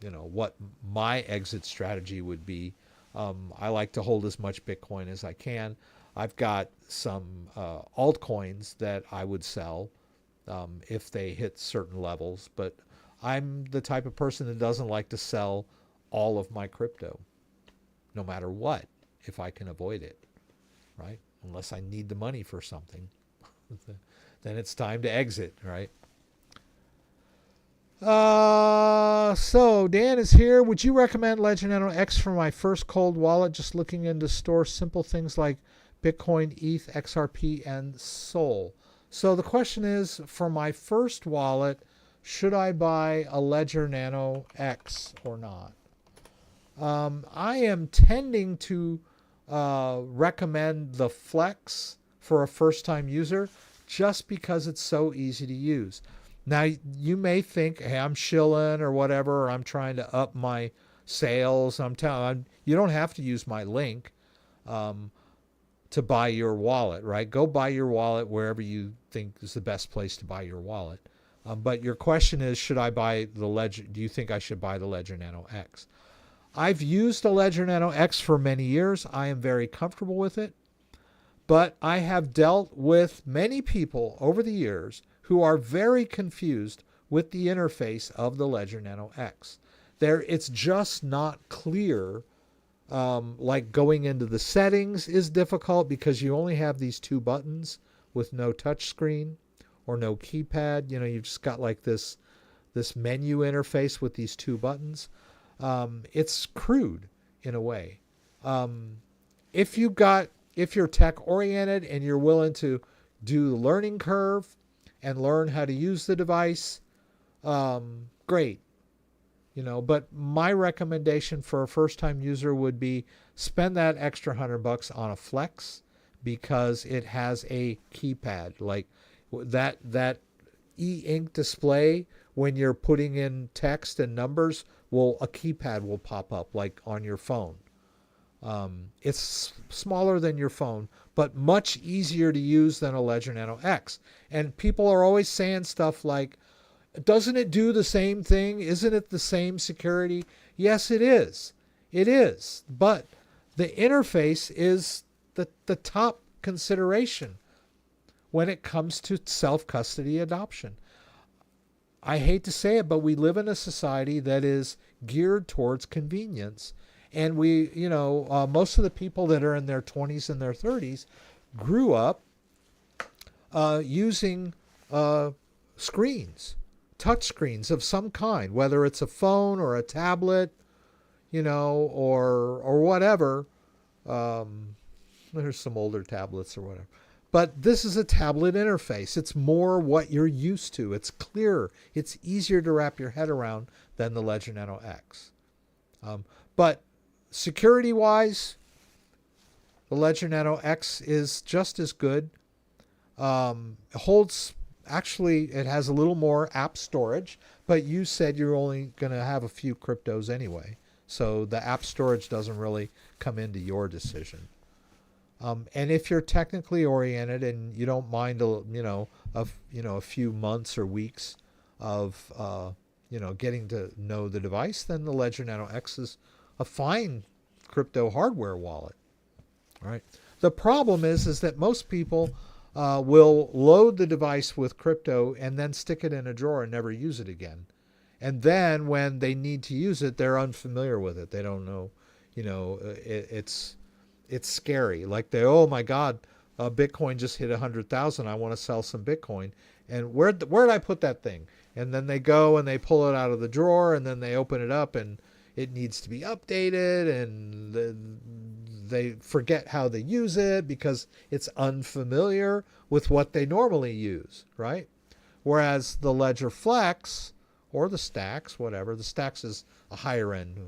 what my exit strategy would be. I like to hold as much Bitcoin as I can. I've got some altcoins that I would sell if they hit certain levels, but I'm the type of person that doesn't like to sell all of my crypto, no matter what, if I can avoid it, right? Unless I need the money for something. Then it's time to exit, right? So Dan is here. Would you recommend Ledger Nano X for my first cold wallet? Just looking into store simple things like Bitcoin, ETH, XRP, and Sol. So the question is, for my first wallet, should I buy a Ledger Nano X or not? I am tending to recommend the Flex for a first-time user, just because it's so easy to use. Now, you may think, hey, I'm shilling or whatever, or I'm trying to up my sales. You don't have to use my link to buy your wallet, right? Go buy your wallet wherever you think is the best place to buy your wallet. But your question is, should I buy the Ledger? Do you think I should buy the Ledger Nano X? I've used the Ledger Nano X for many years. I am very comfortable with it. But I have dealt with many people over the years who are very confused with the interface of the Ledger Nano X. It's just not clear. Like going into the settings is difficult because you only have these two buttons with no touch screen or no keypad. You've just got like this menu interface with these two buttons. It's crude in a way. If you're tech oriented and you're willing to do the learning curve and learn how to use the device, great. But my recommendation for a first-time user would be spend that extra $100 on a Flex, because it has a keypad. Like that e-ink display, when you're putting in text and numbers, a keypad will pop up like on your phone. It's smaller than your phone, but much easier to use than a Ledger Nano X. And people are always saying stuff like, doesn't it do the same thing? Isn't it the same security? Yes, it is. It is. But the interface is the top consideration when it comes to self-custody adoption. I hate to say it, but we live in a society that is geared towards convenience. And most of the people that are in their 20s and their 30s grew up using screens, touch screens of some kind, whether it's a phone or a tablet, or whatever. There's some older tablets or whatever. But this is a tablet interface. It's more what you're used to. It's clearer. It's easier to wrap your head around than the Ledger Nano X. But security-wise, the Ledger Nano X is just as good. It has a little more app storage, but you said you're only going to have a few cryptos anyway. So the app storage doesn't really come into your decision. And if you're technically oriented and you don't mind a few months or weeks of getting to know the device, then the Ledger Nano X is a fine crypto hardware wallet. All right. The problem is that most people will load the device with crypto and then stick it in a drawer and never use it again. And then when they need to use it, they're unfamiliar with it. They don't know. It's scary. Like oh my God, Bitcoin just hit 100,000. I want to sell some Bitcoin. And where did I put that thing? And then they go and they pull it out of the drawer and then they open it up and it needs to be updated, and they forget how they use it because it's unfamiliar with what they normally use, right? Whereas the Ledger Flex or the Stacks, whatever, the Stacks is a higher end.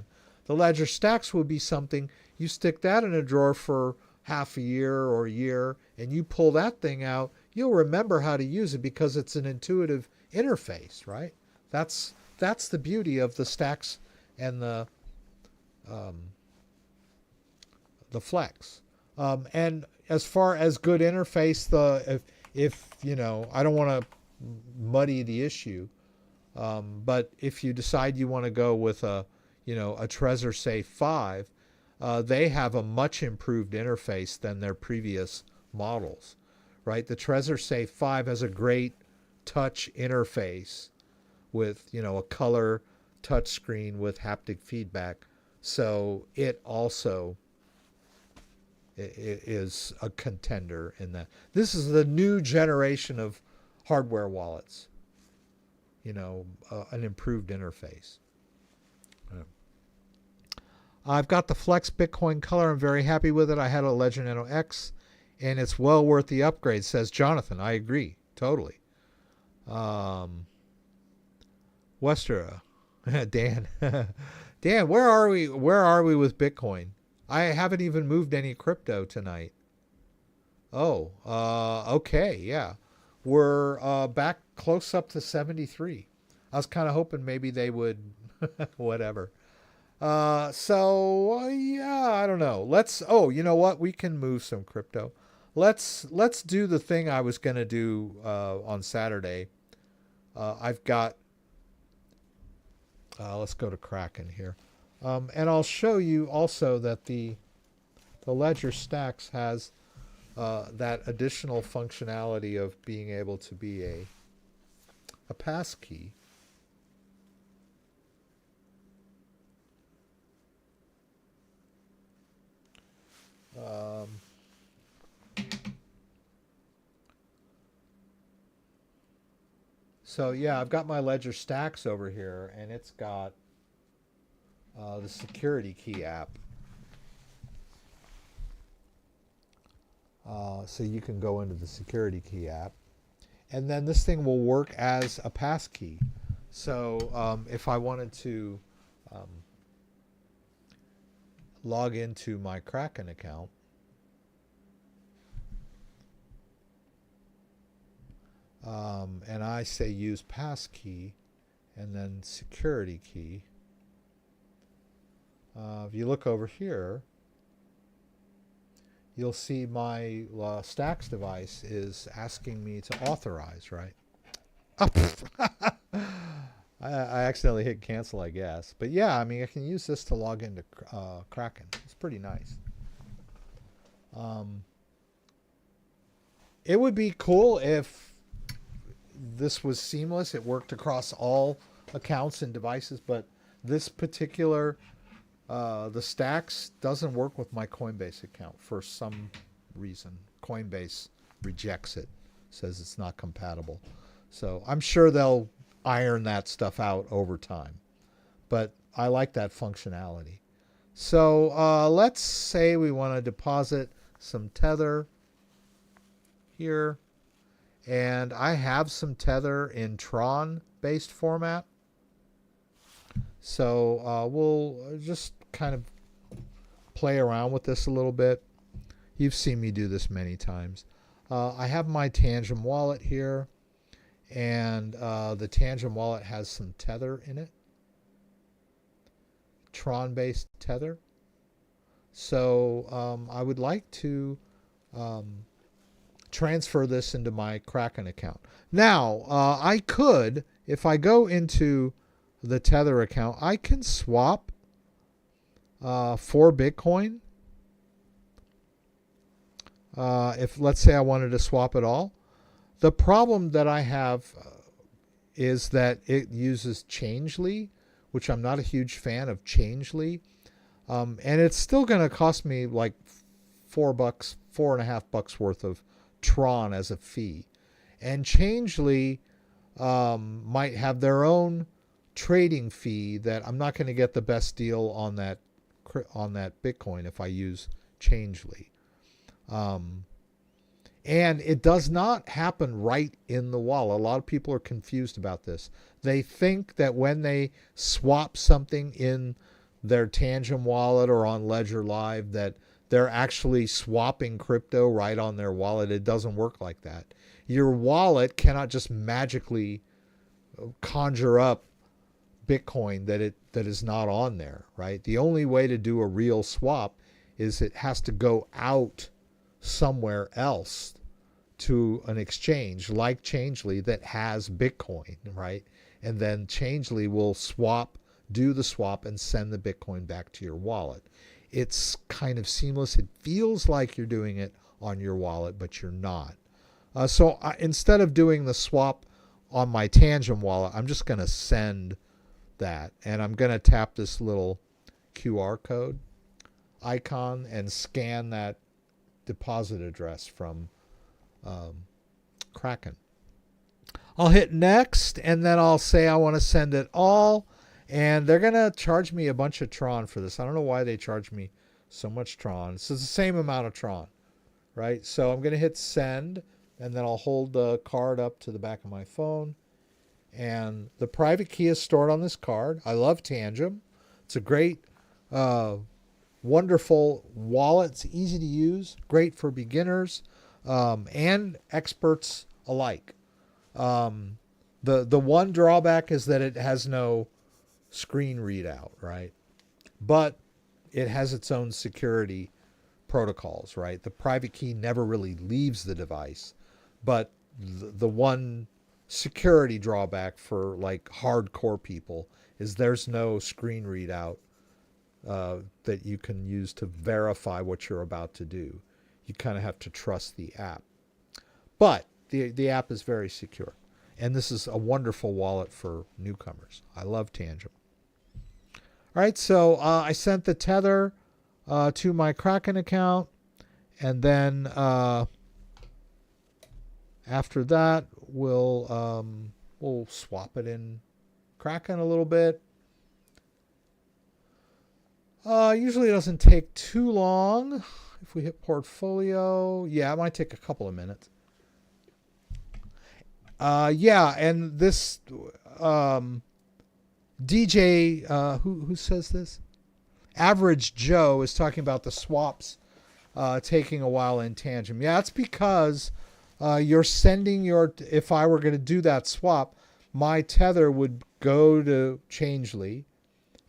The Ledger Stacks would be something you stick that in a drawer for half a year or a year, and you pull that thing out, you'll remember how to use it because it's an intuitive interface, right? That's the beauty of the Stacks and the Flex. And as far as good interface, if you know, I don't want to muddy the issue, but if you decide you want to go with a Trezor Safe 5, they have a much improved interface than their previous models, right? The Trezor Safe 5 has a great touch interface with, a color touch screen with haptic feedback. So it also is a contender in that. This is the new generation of hardware wallets, an improved interface. I've got the Flex Bitcoin color. I'm very happy with it. I had a Ledger Nano X, and it's well worth the upgrade, says Jonathan. I agree, totally. Wester, Dan, Dan, where are we? Where are we with Bitcoin? I haven't even moved any crypto tonight. Oh, okay, yeah, we're back close up to 73. I was kind of hoping maybe they would, whatever. So yeah, I don't know. You know what? We can move some crypto. Let's do the thing I was going to do on Saturday. I've got, let's go to Kraken here. And I'll show you also that the Ledger Stacks has that additional functionality of being able to be a passkey. So yeah, I've got my Ledger Stacks over here, and it's got the security key app. So you can go into the security key app, and then this thing will work as a passkey. So if I wanted to log into my Kraken account, and I say use passkey and then security key. If you look over here, you'll see my Stacks device is asking me to authorize, right? I accidentally hit cancel, I guess. But yeah, I mean, I can use this to log into Kraken. It's pretty nice. It would be cool if this was seamless. It worked across all accounts and devices, but this particular, the Stacks doesn't work with my Coinbase account for some reason. Coinbase rejects it, says it's not compatible. So I'm sure they'll iron that stuff out over time, but I like that functionality. So let's say we want to deposit some Tether here, and I have some Tether in Tron based format. So we'll just kind of play around with this a little bit. You've seen me do this many times. I have my Tangem wallet here, and the Tangem wallet has some Tether in it, Tron based Tether. So I would like to transfer this into my Kraken account. Now, I could, if I go into the Tether account, I can swap for Bitcoin. If, let's say, I wanted to swap it all. The problem that I have is that it uses Changely, which I'm not a huge fan of Changely. And it's still going to cost me like $4, $4.50 worth of Tron as a fee. And Changely might have their own trading fee that I'm not going to get the best deal on that Bitcoin if I use Changely. And it does not happen right in the wallet. A lot of people are confused about this. They think that when they swap something in their Tangem wallet or on Ledger Live that they're actually swapping crypto right on their wallet. It doesn't work like that. Your wallet cannot just magically conjure up Bitcoin that is not on there, right? The only way to do a real swap is it has to go out somewhere else to an exchange like Changely that has Bitcoin, right? And then Changely will do the swap and send the Bitcoin back to your wallet. It's kind of seamless. It feels like you're doing it on your wallet, but you're not. So instead of doing the swap on my Tangem wallet, I'm just going to send that. And I'm going to tap this little QR code icon and scan that deposit address from Kraken. I'll hit next, and then I'll say I want to send it all. And they're going to charge me a bunch of Tron for this. I don't know why they charge me so much Tron. So it's the same amount of Tron, right? So I'm going to hit send, and then I'll hold the card up to the back of my phone. And the private key is stored on this card. I love Tangem. It's a great, wonderful wallet. It's easy to use, great for beginners and experts alike. The one drawback is that it has no screen readout, right? But it has its own security protocols, right? The private key never really leaves the device, but the one security drawback for like hardcore people is there's no screen readout that you can use to verify what you're about to do. You kind of have to trust the app. But the app is very secure. And this is a wonderful wallet for newcomers. I love Tangem. All right, so I sent the Tether to my Kraken account. And then after that, we'll swap it in Kraken a little bit. Usually it doesn't take too long. If we hit portfolio, yeah, it might take a couple of minutes. Yeah, and this DJ, who says this? Average Joe is talking about the swaps taking a while in Tangem. Yeah, it's because you're sending if I were going to do that swap, my Tether would go to Changely,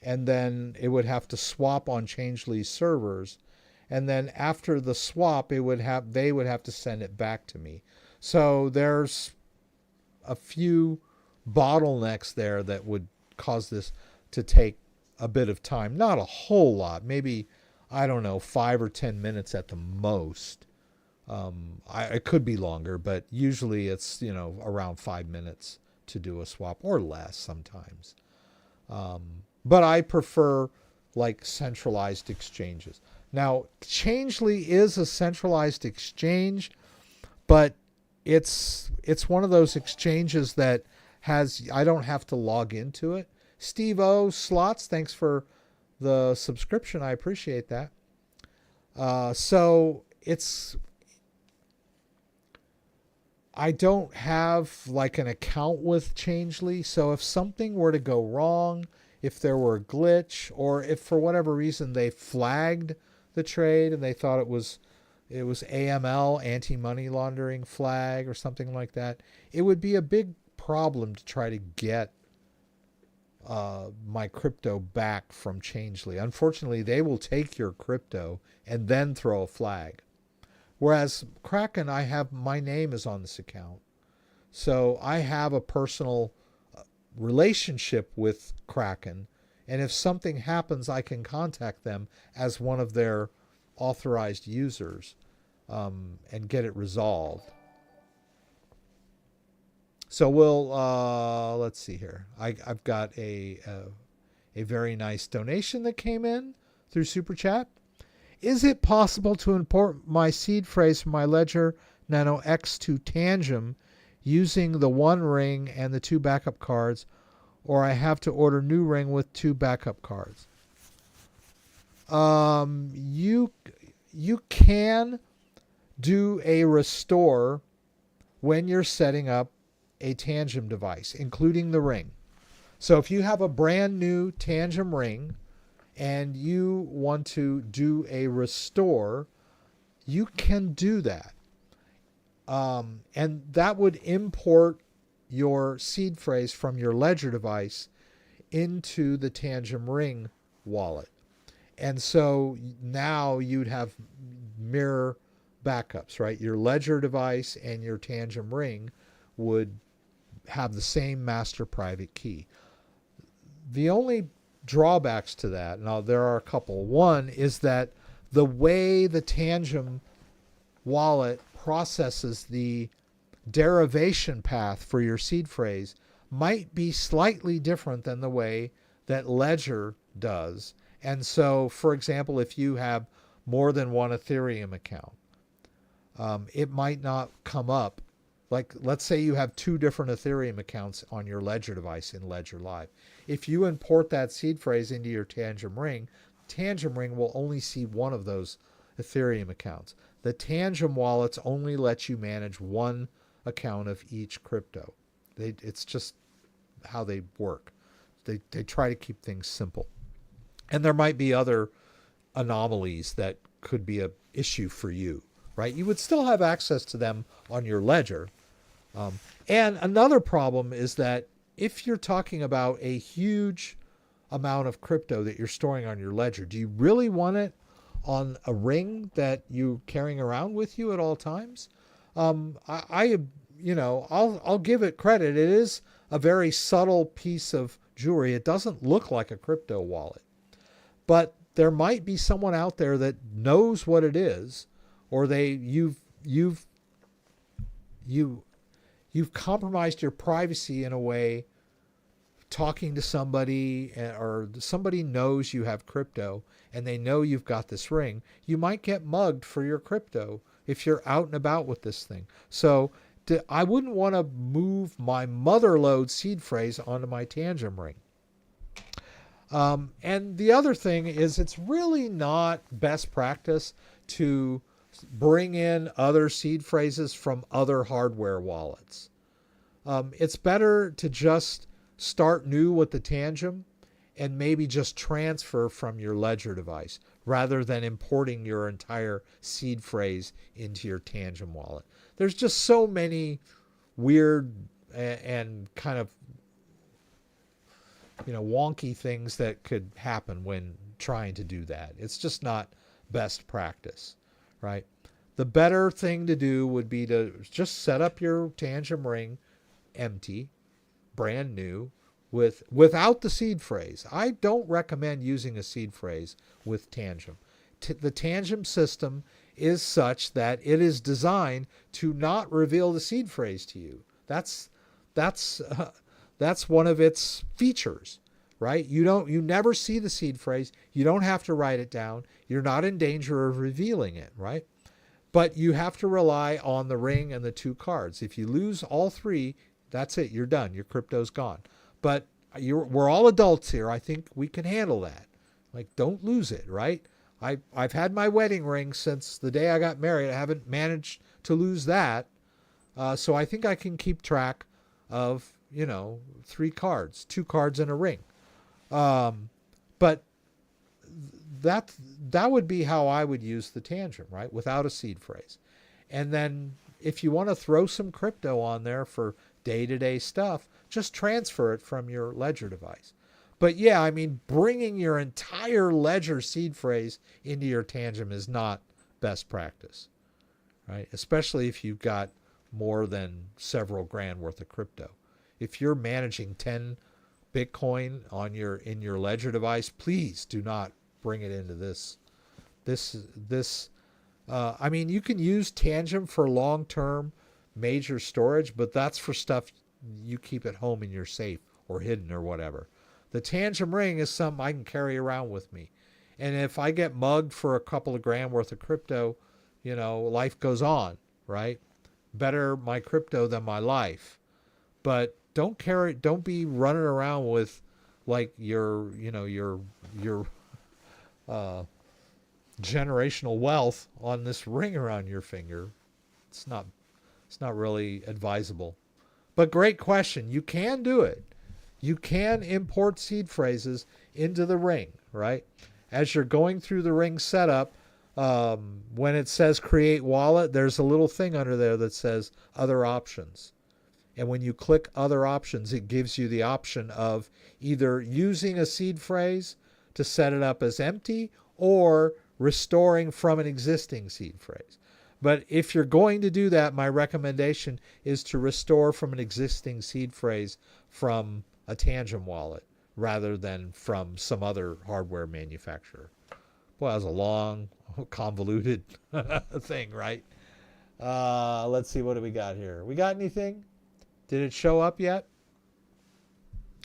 and then it would have to swap on Changely's servers. And then after the swap, they would have to send it back to me. So there's a few bottlenecks there that would cause this to take a bit of time. Not a whole lot. Maybe, I don't know, 5 or 10 minutes at the most. It could be longer, but usually it's, around 5 minutes to do a swap, or less sometimes. But I prefer like centralized exchanges. Now, Changely is a centralized exchange, but it's one of those exchanges that I don't have to log into it. Steve O Slots, thanks for the subscription. I appreciate that. So I don't have like an account with Changely. So if something were to go wrong, if there were a glitch, or if for whatever reason they flagged the trade and they thought it was AML, anti-money laundering flag or something like that, it would be a big problem to try to get my crypto back from Changely. Unfortunately, they will take your crypto and then throw a flag. Whereas Kraken, my name is on this account. So I have a personal relationship with Kraken. And if something happens, I can contact them as one of their authorized users and get it resolved. So let's see here. I've got a very nice donation that came in through Super Chat. Is it possible to import my seed phrase from my Ledger Nano X to Tangem using the one ring and the 2 backup cards, or I have to order new ring with 2 backup cards. You can do a restore when you're setting up a Tangem device, including the ring. So if you have a brand new Tangem ring and you want to do a restore, you can do that. And that would import your seed phrase from your Ledger device into the Tangem ring wallet. And so now you'd have mirror backups, right? Your Ledger device and your Tangem ring would have the same master private key. The only drawbacks to that, now there are a couple. One is that the way the Tangem wallet processes the derivation path for your seed phrase might be slightly different than the way that Ledger does. And so, for example, if you have more than one Ethereum account, it might not come up. Like, let's say you have 2 different Ethereum accounts on your Ledger device in Ledger Live. If you import that seed phrase into your Tangem ring will only see one of those Ethereum accounts. The Tangem wallets only let you manage one account of each crypto. It's just how they work. They try to keep things simple. And there might be other anomalies that could be an issue for you, right? You would still have access to them on your Ledger. And another problem is that if you're talking about a huge amount of crypto that you're storing on your Ledger, do you really want it on a ring that you're carrying around with you at all times? I'll give it credit. It is a very subtle piece of jewelry. It doesn't look like a crypto wallet, but there might be someone out there that knows what it is, or you've compromised your privacy in a way, talking to somebody, or somebody knows you have crypto and they know you've got this ring. You might get mugged for your crypto if you're out and about with this thing. So I wouldn't want to move my motherlode seed phrase onto my Tangem ring. And the other thing is, it's really not best practice to bring in other seed phrases from other hardware wallets. It's better to just start new with the Tangem and maybe just transfer from your Ledger device rather than importing your entire seed phrase into your Tangem wallet. There's just so many weird and kind of wonky things that could happen when trying to do that. It's just not best practice, right? The better thing to do would be to just set up your Tangem ring empty, brand new, without the seed phrase. I don't recommend using a seed phrase with Tangem. The Tangem system is such that it is designed to not reveal the seed phrase to you. That's one of its features, right? You never see the seed phrase. You don't have to write it down. You're not in danger of revealing it, right? But you have to rely on the ring and the 2 cards. If you lose all 3, that's it. You're done. Your crypto's gone. But we're all adults here. I think we can handle that. Like, don't lose it, right? I've had my wedding ring since the day I got married. I haven't managed to lose that. So I think I can keep track of, 3 cards, 2 cards and a ring. But that would be how I would use the Tangem, right? Without a seed phrase. And then if you want to throw some crypto on there for day-to-day stuff, just transfer it from your Ledger device. But yeah, I mean, bringing your entire Ledger seed phrase into your Tangem is not best practice, right? Especially if you've got more than several grand worth of crypto. If you're managing 10 Bitcoin in your Ledger device, please do not bring it into this. I mean, you can use Tangem for long-term major storage, but that's for stuff you keep at home in your safe or hidden or whatever. The Tangem ring is something I can carry around with me. And if I get mugged for a couple of grand worth of crypto, life goes on, right? Better my crypto than my life. But don't be running around with like your uh, generational wealth on this ring around your finger. It's not really advisable. But great question. You can do it. You can import seed phrases into the ring, right? As you're going through the ring setup, when it says create wallet, there's a little thing under there that says other options. And when you click other options, it gives you the option of either using a seed phrase to set it up as empty or restoring from an existing seed phrase. But if you're going to do that, my recommendation is to restore from an existing seed phrase from a Tangem wallet rather than from some other hardware manufacturer. Well, that was a long, convoluted thing, right? Let's see, what do we got here? We got anything? Did it show up yet?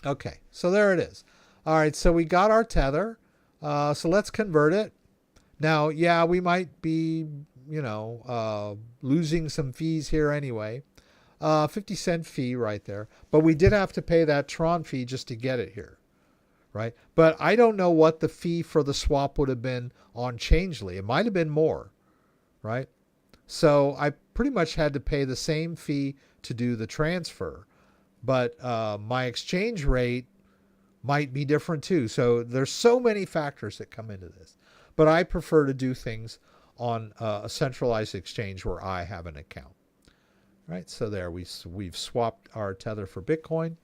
Okay, so there it is. All right, so we got our tether. So let's convert it. Now, yeah, we might be, losing some fees here anyway. 50-cent fee right there. But we did have to pay that Tron fee just to get it here, right? But I don't know what the fee for the swap would have been on Changely. It might have been more, right? So I pretty much had to pay the same fee to do the transfer. But my exchange rate might be different too. So there's so many factors that come into this. But I prefer to do things on a centralized exchange where I have an account. Right, so there we've swapped our tether for Bitcoin.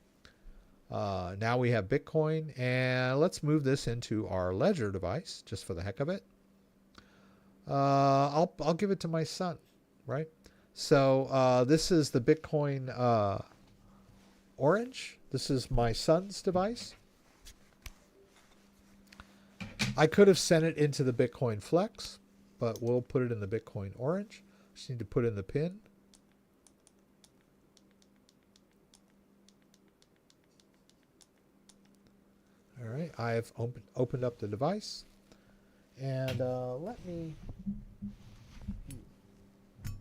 Now we have Bitcoin, and let's move this into our ledger device just for the heck of it. I'll give it to my son, right? So this is the Bitcoin Orange. This is my son's device. I could have sent it into the Bitcoin Flex, but we'll put it in the Bitcoin Orange. Just need to put in the PIN. All right, I've opened up the device, and let me. This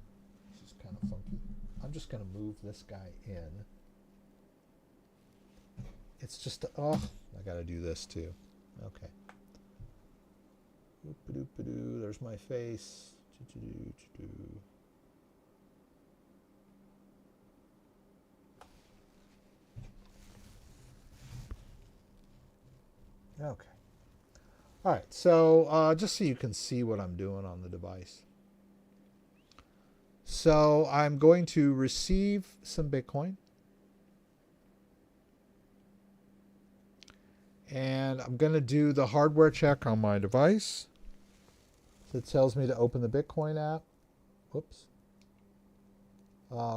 is kind of funky. I'm just going to move this guy in. It's just I got to do this too. Okay. Oop-a-doop-a-doo. There's my face. Okay. All right. So just so you can see what I'm doing on the device. So I'm going to receive some Bitcoin. And I'm going to do the hardware check on my device. So it tells me to open the Bitcoin app. Whoops.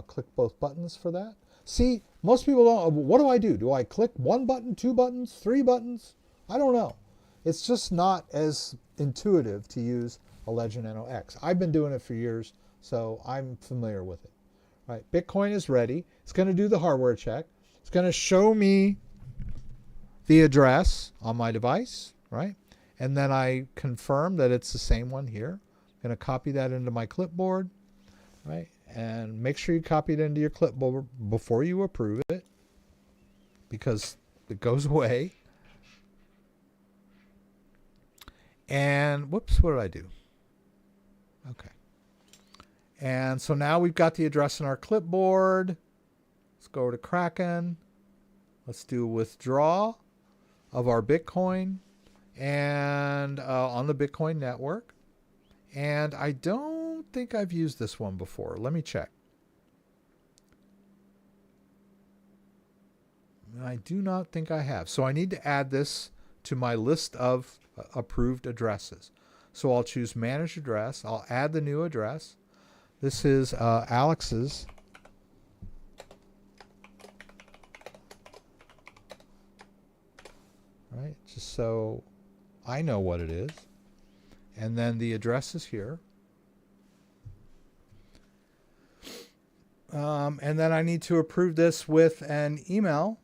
Click both buttons for that. See, most people don't. What do? Do I click one button, two buttons, three buttons? I don't know. It's just not as intuitive to use a Legend NOx. I've been doing it for years, so I'm familiar with it. All right, Bitcoin is ready. It's going to do the hardware check. It's going to show me the address on my device, right? And then I confirm that it's the same one here. I'm going to copy that into my clipboard, right? And make sure you copy it into your clipboard before you approve it, because it goes away. And whoops, what did I do? Okay. And so now we've got the address in our clipboard. Let's go over to Kraken. Let's do a withdraw of our Bitcoin and on the Bitcoin network. And I don't think I've used this one before. Let me check. I do not think I have. So I need to add this to my list of approved addresses. So I'll choose manage address. I'll add the new address. This is Alex's. Right, just so I know what it is. And then the address is here. And then I need to approve this with an email.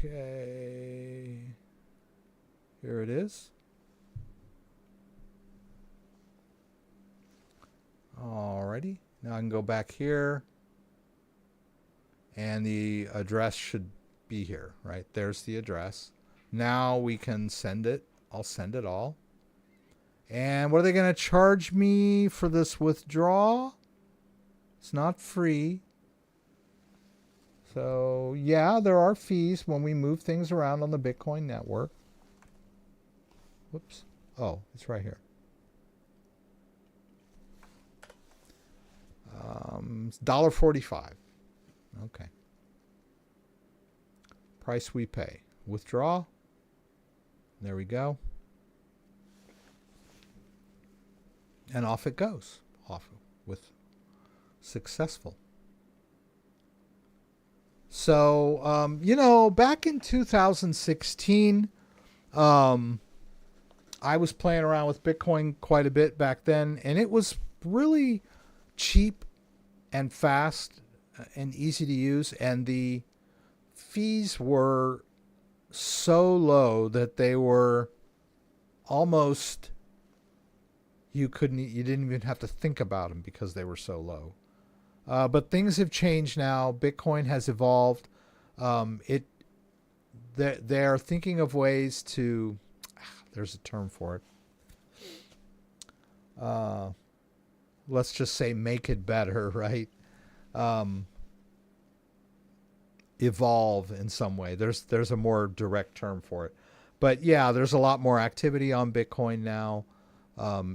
Okay. Here it is. Alrighty. Alrighty. Now I can go back here. And the address should be here, right? There's the address. Now we can send it. I'll send it all. And what are they going to charge me for this withdrawal? It's not free. So, yeah, there are fees when we move things around on the Bitcoin network. Whoops. Oh, it's right here. It's $1.45. Okay. Price we pay. Withdraw. There we go. And off it goes. Off with successful. So, you know, back in 2016, I was playing around with Bitcoin quite a bit back then, and it was really cheap and fast and easy to use, and the fees were so low that they were almost, you didn't even have to think about them because they were so low. But things have changed now. Bitcoin has evolved. They're thinking of ways to, there's a term for it. Let's just say make it better, right? Evolve in some way. There's a more direct term for it. But yeah, there's a lot more activity on Bitcoin now.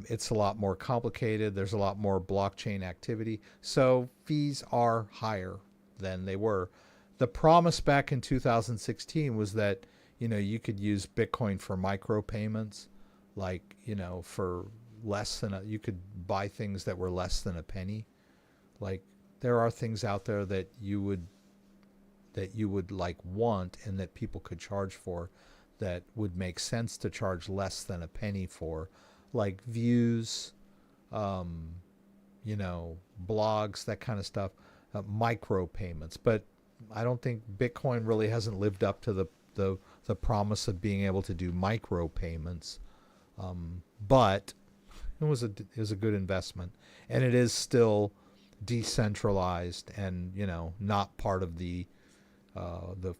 It's a lot more complicated. There's a lot more blockchain activity. So fees are higher than they were. The promise back in 2016 was that, you know, you could use Bitcoin for micropayments, like, you know, for less than you could buy things that were less than a penny. Like, there are things out there that you would like want and that people could charge for that would make sense to charge less than a penny for, like views, you know, blogs, that kind of stuff, micro payments. But I don't think Bitcoin really hasn't lived up to the promise of being able to do micro payments. But it was a good investment, and it is still decentralized and, you know, not part of the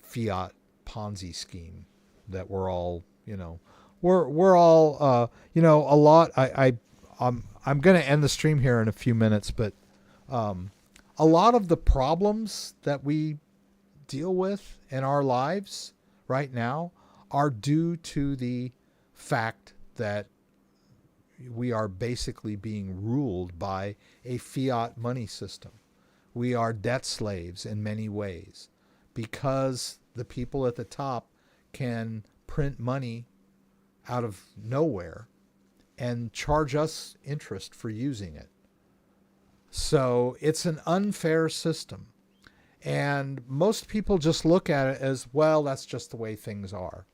fiat Ponzi scheme that we're all, you know, we're all, you know, a lot. I'm going to end the stream here in a few minutes, but a lot of the problems that we deal with in our lives right now are due to the fact that we are basically being ruled by a fiat money system. We are debt slaves in many ways because the people at the top can print money out of nowhere and charge us interest for using it. So it's an unfair system. And most people just look at it as, well, that's just the way things are.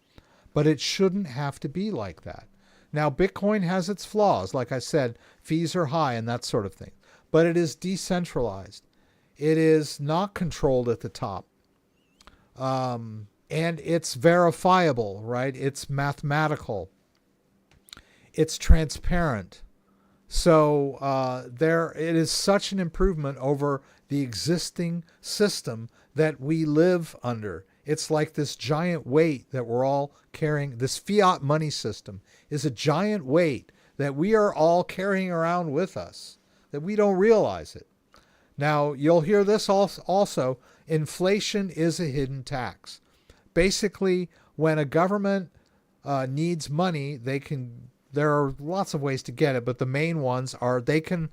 But it shouldn't have to be like that. Now, Bitcoin has its flaws. Like I said, fees are high and that sort of thing. But it is decentralized. It is not controlled at the top. And it's verifiable, right? It's mathematical. It's transparent. So it is such an improvement over the existing system that we live under. It's like this giant weight that we're all carrying. This fiat money system is a giant weight that we are all carrying around with us, that we don't realize it. Now, you'll hear this also. Inflation is a hidden tax. Basically, when a government needs money, there are lots of ways to get it, but the main ones are they can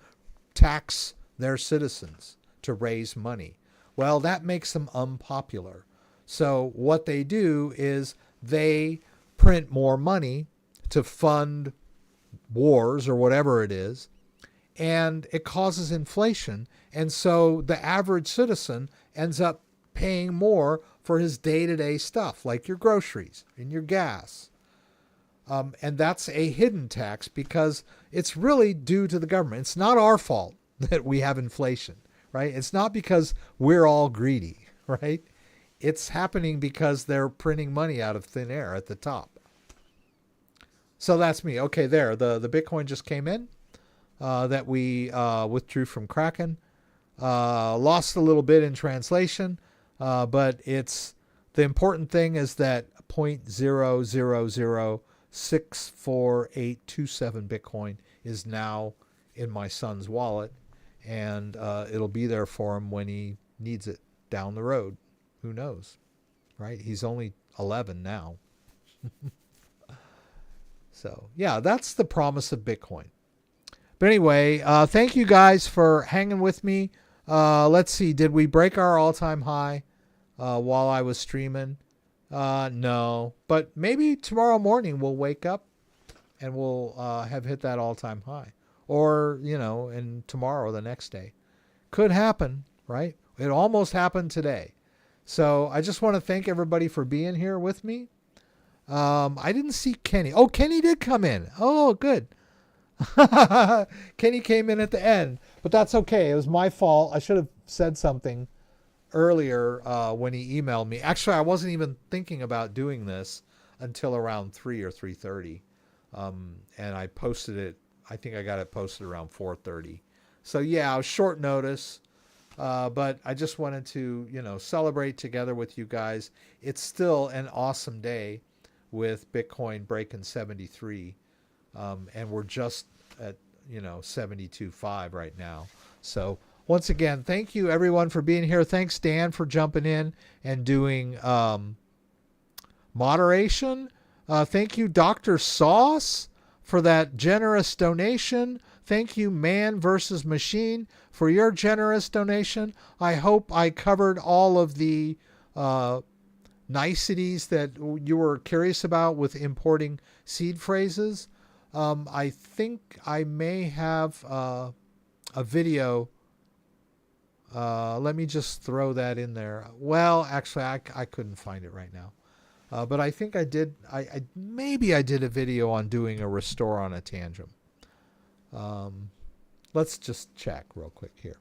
tax their citizens to raise money. Well, that makes them unpopular. So what they do is they print more money to fund wars or whatever it is, and it causes inflation. And so the average citizen ends up paying more for his day-to-day stuff, like your groceries and your gas. And that's a hidden tax because it's really due to the government. It's not our fault that we have inflation, right? It's not because we're all greedy, right? It's happening because they're printing money out of thin air at the top. So that's me. Okay, there. The Bitcoin just came in. that we withdrew from Kraken. Lost a little bit in translation, but it's the important thing is that 0.0006487 Bitcoin is now in my son's wallet, and it'll be there for him when he needs it down the road. Who knows, right? He's only 11 now. So yeah, that's the promise of Bitcoin. But anyway, thank you guys for hanging with me. Let's see, did we break our all-time high while I was streaming? No, but maybe tomorrow morning we'll wake up and we'll have hit that all-time high. Or, and tomorrow, the next day. Could happen, right? It almost happened today. So I just want to thank everybody for being here with me. I didn't see Kenny. Oh, Kenny did come in. Oh, good. Kenny came in at the end, but that's okay. It was my fault. I should have said something earlier when he emailed me. Actually, I wasn't even thinking about doing this until around 3 or 3:30. And I posted it. I think I got it posted around 4:30. So yeah, it was short notice. But I just wanted to, celebrate together with you guys. It's still an awesome day with Bitcoin breaking 73. And we're just at, 72.5 right now. So once again, thank you everyone for being here. Thanks, Dan, for jumping in and doing moderation. Thank you, Dr. Sauce, for that generous donation. Thank you, Man versus Machine, for your generous donation. I hope I covered all of the niceties that you were curious about with importing seed phrases. I think I may have a video. Let me just throw that in there. Well, actually, I couldn't find it right now. But I think I did. Maybe I did a video on doing a restore on a Tangem. Let's just check real quick here.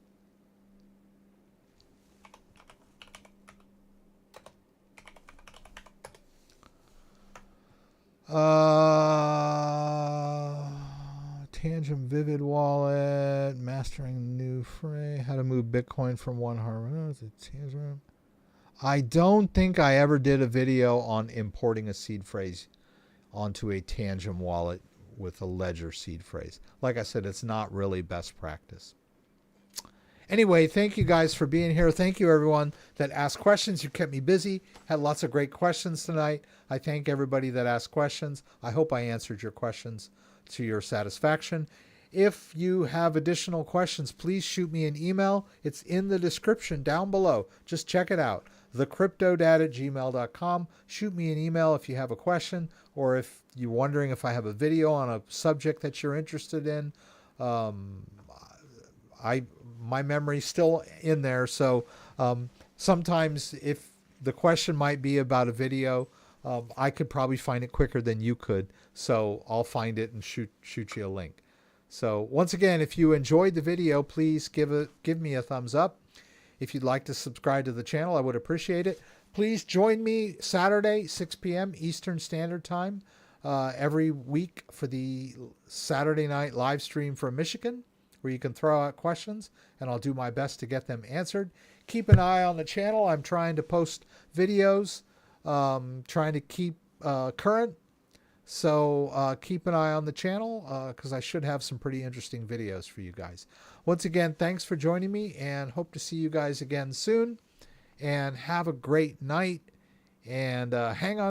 Tangem Vivid Wallet, mastering new phrase, how to move Bitcoin from one hardware to Tangem. I don't think I ever did a video on importing a seed phrase onto a Tangem wallet with a Ledger seed phrase. Like I said, it's not really best practice. Anyway, thank you guys for being here. Thank you everyone that asked questions. You kept me busy. Had lots of great questions tonight. I thank everybody that asked questions. I hope I answered your questions to your satisfaction. If you have additional questions, please shoot me an email. It's in the description down below. Just check it out. thecryptodad@gmail.com. Shoot me an email if you have a question, or if you're wondering if I have a video on a subject that you're interested in. My memory's still in there, so sometimes if the question might be about a video, I could probably find it quicker than you could. So I'll find it and shoot you a link. So once again, if you enjoyed the video, please give me a thumbs up. If you'd like to subscribe to the channel, I would appreciate it. Please join me Saturday, 6 p.m. Eastern Standard Time, every week for the Saturday night live stream from Michigan, where you can throw out questions, and I'll do my best to get them answered. Keep an eye on the channel. I'm trying to post videos, trying to keep current. So keep an eye on the channel because I should have some pretty interesting videos for you guys. Once again, thanks for joining me, and hope to see you guys again soon. And have a great night, and hang on.